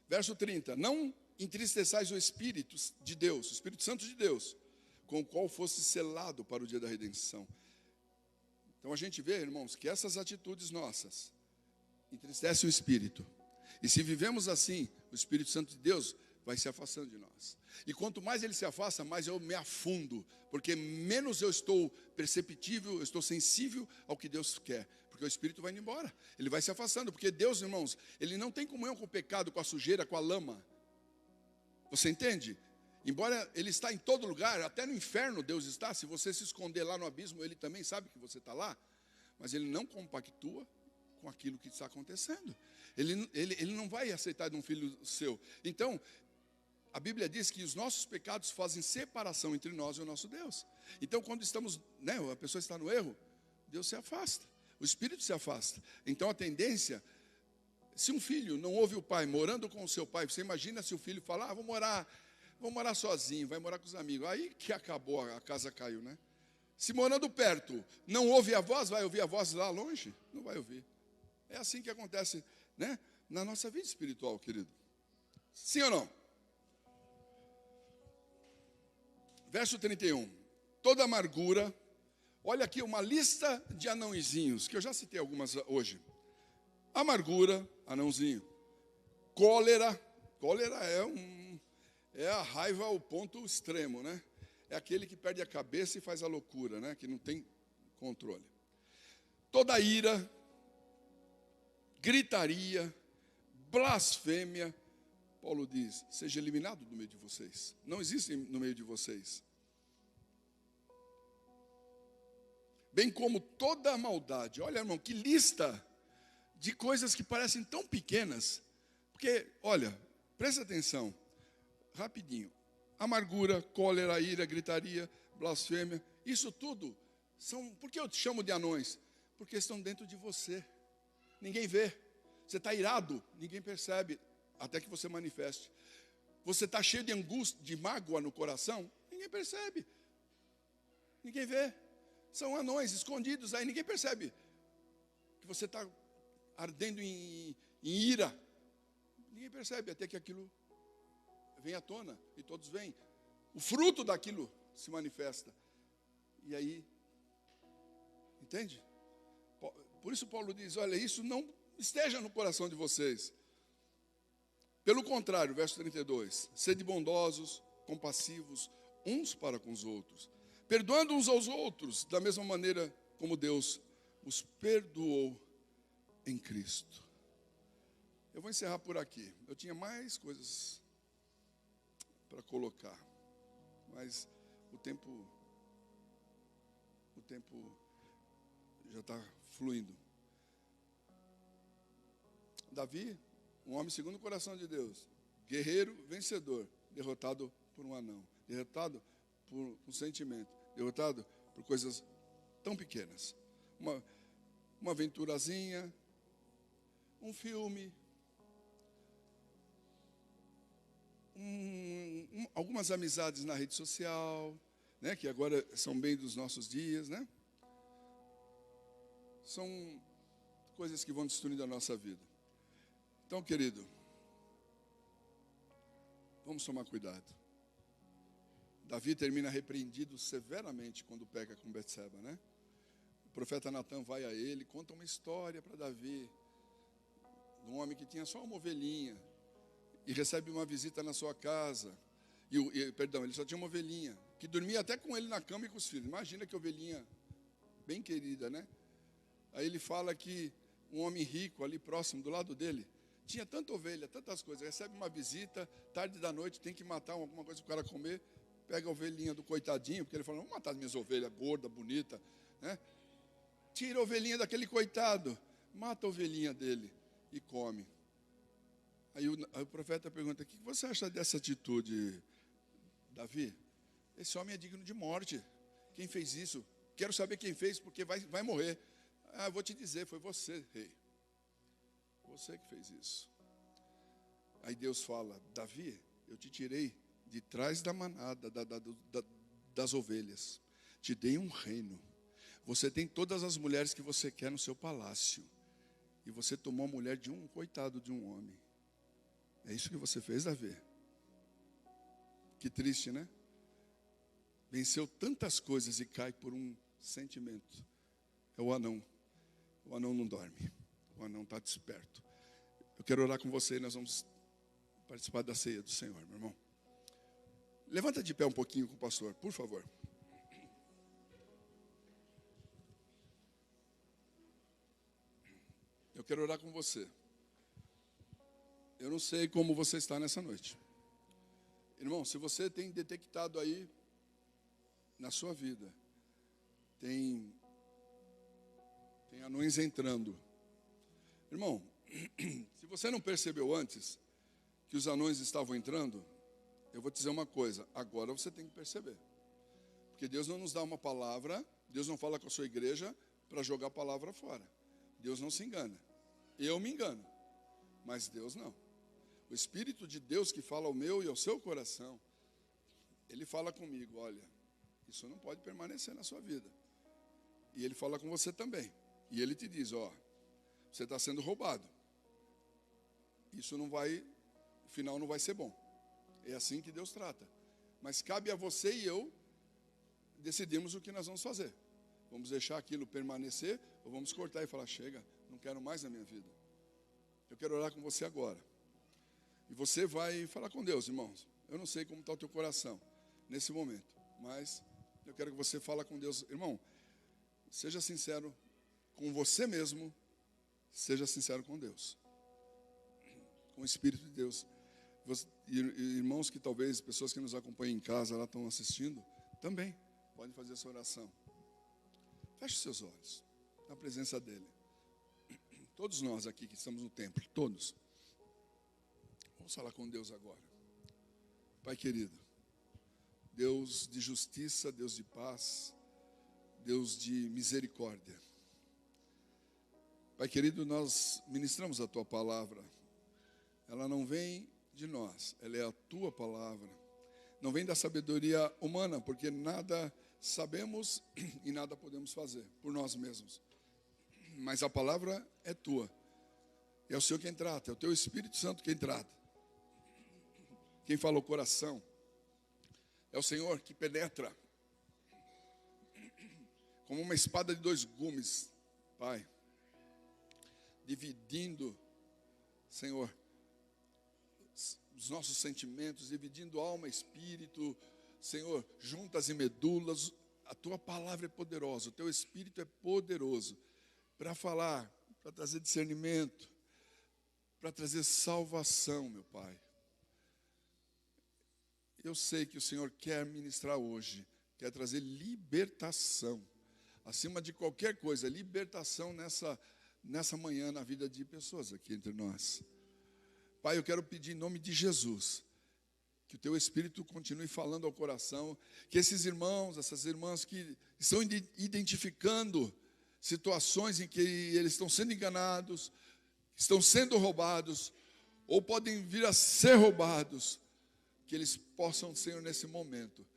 A: Verso 30, não entristeçais o Espírito de Deus, o Espírito Santo de Deus, com o qual fosse selado para o dia da redenção. Então a gente vê, irmãos, que essas atitudes nossas entristecem o Espírito. E se vivemos assim, o Espírito Santo de Deus vai se afastando de nós. E quanto mais ele se afasta, mais eu me afundo, porque menos eu estou perceptível, eu estou sensível ao que Deus quer. Porque o Espírito vai indo embora, ele vai se afastando. Porque Deus, irmãos, ele não tem comunhão com o pecado, com a sujeira, com a lama. Você entende? Embora ele está em todo lugar, até no inferno Deus está. Se você se esconder lá no abismo, ele também sabe que você está lá. Mas ele não compactua com aquilo que está acontecendo. Ele não vai aceitar de um filho seu. Então, a Bíblia diz que os nossos pecados fazem separação entre nós e o nosso Deus. Então, quando estamos, a pessoa está no erro, Deus se afasta. O Espírito se afasta. Então a tendência, se um filho não ouve o pai, morando com o seu pai, você imagina se o filho fala: vou morar sozinho, vai morar com os amigos. Aí que acabou, a casa caiu, né? Se morando perto, não ouve a voz, vai ouvir a voz lá longe? Não vai ouvir. É assim que acontece, na nossa vida espiritual, querido. Sim ou não? Verso 31. Toda amargura. Olha aqui uma lista de anãozinhos, que eu já citei algumas hoje. Amargura, anãozinho. Cólera é a raiva ao ponto extremo, né? É aquele que perde a cabeça e faz a loucura, né? Que não tem controle. Toda ira, gritaria, blasfêmia. Paulo diz: seja eliminado do meio de vocês. Não existe no meio de vocês. Bem como toda a maldade. Olha, irmão, que lista de coisas que parecem tão pequenas. Porque, olha, presta atenção, rapidinho. Amargura, cólera, ira, gritaria, blasfêmia. Isso tudo são... Por que eu te chamo de anões? Porque estão dentro de você. Ninguém vê. Você está irado, ninguém percebe, até que você manifeste. Você está cheio de angústia, de mágoa no coração, ninguém percebe. Ninguém vê. São anões escondidos aí, ninguém percebe que você está ardendo em ira. Ninguém percebe até que aquilo vem à tona e todos veem. O fruto daquilo se manifesta. E aí, entende? Por isso Paulo diz: olha, isso não esteja no coração de vocês. Pelo contrário, verso 32, sede bondosos, compassivos, uns para com os outros, perdoando uns aos outros, da mesma maneira como Deus os perdoou em Cristo. Eu vou encerrar por aqui. Eu tinha mais coisas para colocar, mas o tempo já está fluindo. Davi, um homem segundo o coração de Deus, guerreiro, vencedor, derrotado por um anão, derrotado por um sentimento, derrotado por coisas tão pequenas. Uma aventurazinha, um filme, algumas amizades na rede social, né, que agora são bem dos nossos dias, né? São coisas que vão destruindo a nossa vida. Então, querido, vamos tomar cuidado. Davi termina repreendido severamente quando peca com Betseba, né? O profeta Natan vai a ele, conta uma história para Davi, de um homem que tinha só uma ovelhinha, e recebe uma visita na sua casa, ele só tinha uma ovelhinha, que dormia até com ele na cama e com os filhos. Imagina que ovelhinha bem querida, né? Aí ele fala que um homem rico ali próximo, do lado dele, tinha tanta ovelha, tantas coisas, recebe uma visita, tarde da noite, tem que matar alguma coisa para o cara comer, pega a ovelhinha do coitadinho, porque ele fala, vamos matar as minhas ovelhas, gorda, bonita, né? Tira a ovelhinha daquele coitado, mata a ovelhinha dele e come. Aí o profeta pergunta, o que você acha dessa atitude, Davi? Esse homem é digno de morte. Quem fez isso? Quero saber quem fez, porque vai morrer. Ah, eu vou te dizer, foi você, rei. Você que fez isso. Aí Deus fala, Davi, eu te tirei de trás da manada, das ovelhas. Te dei um reino. Você tem todas as mulheres que você quer no seu palácio. E você tomou a mulher de um coitado de um homem. É isso que você fez, Davi. Que triste, né? Venceu tantas coisas e cai por um sentimento. É o anão. O anão não dorme. O anão está desperto. Eu quero orar com você e nós vamos participar da ceia do Senhor, meu irmão. Levanta de pé um pouquinho com o pastor, por favor. Eu quero orar com você. Eu não sei como você está nessa noite. Irmão, se você tem detectado aí na sua vida, tem anões entrando. Irmão, se você não percebeu antes que os anões estavam entrando, eu vou te dizer uma coisa, agora você tem que perceber. Porque Deus não nos dá uma palavra, Deus não fala com a sua igreja para jogar a palavra fora. Deus não se engana. Eu me engano, mas Deus não. O Espírito de Deus que fala ao meu e ao seu coração, Ele fala comigo, olha, isso não pode permanecer na sua vida. E Ele fala com você também. E Ele te diz, ó, você está sendo roubado. Isso não vai, o final não vai ser bom. É assim que Deus trata. Mas cabe a você e eu decidirmos o que nós vamos fazer. Vamos deixar aquilo permanecer ou vamos cortar e falar, chega, não quero mais na minha vida. Eu quero orar com você agora. E você vai falar com Deus, irmãos. Eu não sei como está o teu coração nesse momento, mas eu quero que você fale com Deus. Irmão, seja sincero com você mesmo, seja sincero com Deus. Com o Espírito de Deus. Irmãos que talvez, pessoas que nos acompanham em casa, lá estão assistindo, também podem fazer essa oração. Feche seus olhos na presença dEle. Todos nós aqui que estamos no templo, todos. Vamos falar com Deus agora. Pai querido, Deus de justiça, Deus de paz, Deus de misericórdia. Pai querido, nós ministramos a Tua palavra. Ela não vem de nós, ela é a Tua palavra. Não vem da sabedoria humana, porque nada sabemos e nada podemos fazer por nós mesmos. Mas a palavra é Tua. É o Senhor quem trata, é o Teu Espírito Santo quem trata. Quem fala o coração é o Senhor que penetra como uma espada de dois gumes, Pai, dividindo, Senhor, os nossos sentimentos, dividindo alma e espírito, Senhor, juntas e medulas. A tua palavra é poderosa, o teu espírito é poderoso para falar, para trazer discernimento, para trazer salvação, meu Pai. Eu sei que o Senhor quer ministrar hoje, quer trazer libertação, acima de qualquer coisa, libertação nessa manhã na vida de pessoas aqui entre nós. Pai, eu quero pedir em nome de Jesus, que o teu Espírito continue falando ao coração, que esses irmãos, essas irmãs que estão identificando situações em que eles estão sendo enganados, estão sendo roubados, ou podem vir a ser roubados, que eles possam, Senhor, nesse momento,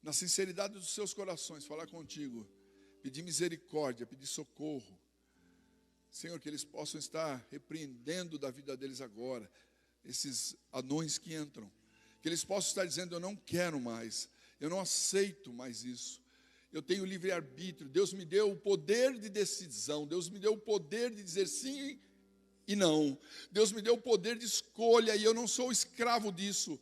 A: na sinceridade dos seus corações, falar contigo, pedir misericórdia, pedir socorro. Senhor, que eles possam estar repreendendo da vida deles agora, esses anões que entram, que eles possam estar dizendo: eu não quero mais, eu não aceito mais isso, eu tenho livre-arbítrio, Deus me deu o poder de decisão, Deus me deu o poder de dizer sim e não, Deus me deu o poder de escolha, e eu não sou escravo disso,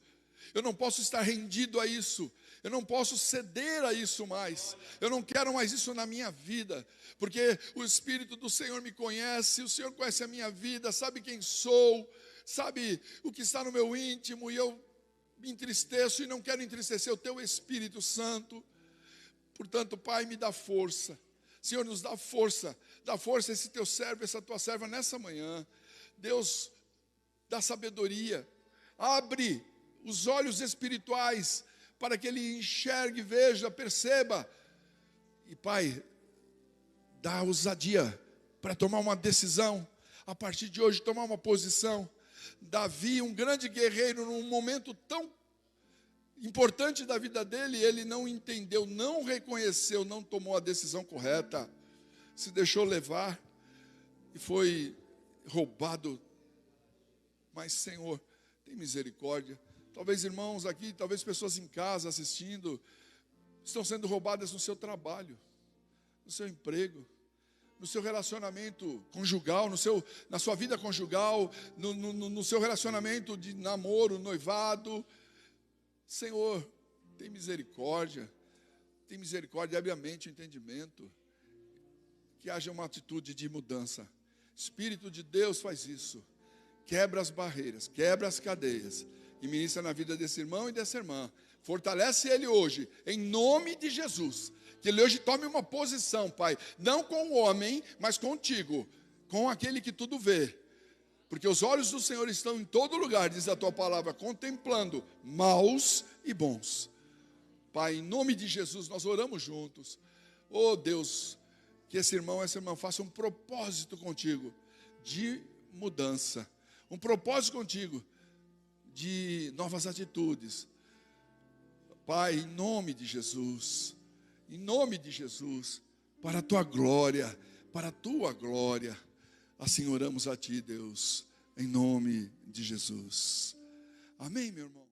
A: eu não posso estar rendido a isso, eu não posso ceder a isso mais, eu não quero mais isso na minha vida, porque o Espírito do Senhor me conhece, o Senhor conhece a minha vida, sabe quem sou, sabe o que está no meu íntimo, e eu me entristeço e não quero entristecer o teu Espírito Santo. Portanto, Pai, me dá força, Senhor, nos dá força a esse teu servo, essa tua serva nessa manhã. Deus, dá sabedoria, abre os olhos espirituais, para que ele enxergue, veja, perceba. E Pai, dá ousadia para tomar uma decisão, a partir de hoje tomar uma posição. Davi, um grande guerreiro, num momento tão importante da vida dele, ele não entendeu, não reconheceu, não tomou a decisão correta, se deixou levar e foi roubado. Mas Senhor, tem misericórdia. Talvez irmãos aqui, talvez pessoas em casa assistindo, estão sendo roubadas no seu trabalho, no seu emprego, no seu relacionamento conjugal, na sua vida conjugal, no seu relacionamento de namoro, noivado. Senhor, tem misericórdia, abre a mente, o entendimento, que haja uma atitude de mudança. Espírito de Deus faz isso, quebra as barreiras, quebra as cadeias, e ministra na vida desse irmão e dessa irmã. Fortalece ele hoje, em nome de Jesus. Que ele hoje tome uma posição, Pai, não com o homem, mas contigo, com aquele que tudo vê. Porque os olhos do Senhor estão em todo lugar, diz a tua palavra, contemplando maus e bons. Pai, em nome de Jesus, nós oramos juntos. Oh Deus, que esse irmão, essa irmã faça um propósito contigo de mudança, um propósito contigo de novas atitudes. Pai, em nome de Jesus, para a tua glória, assim oramos a ti, Deus, em nome de Jesus. Amém, meu irmão?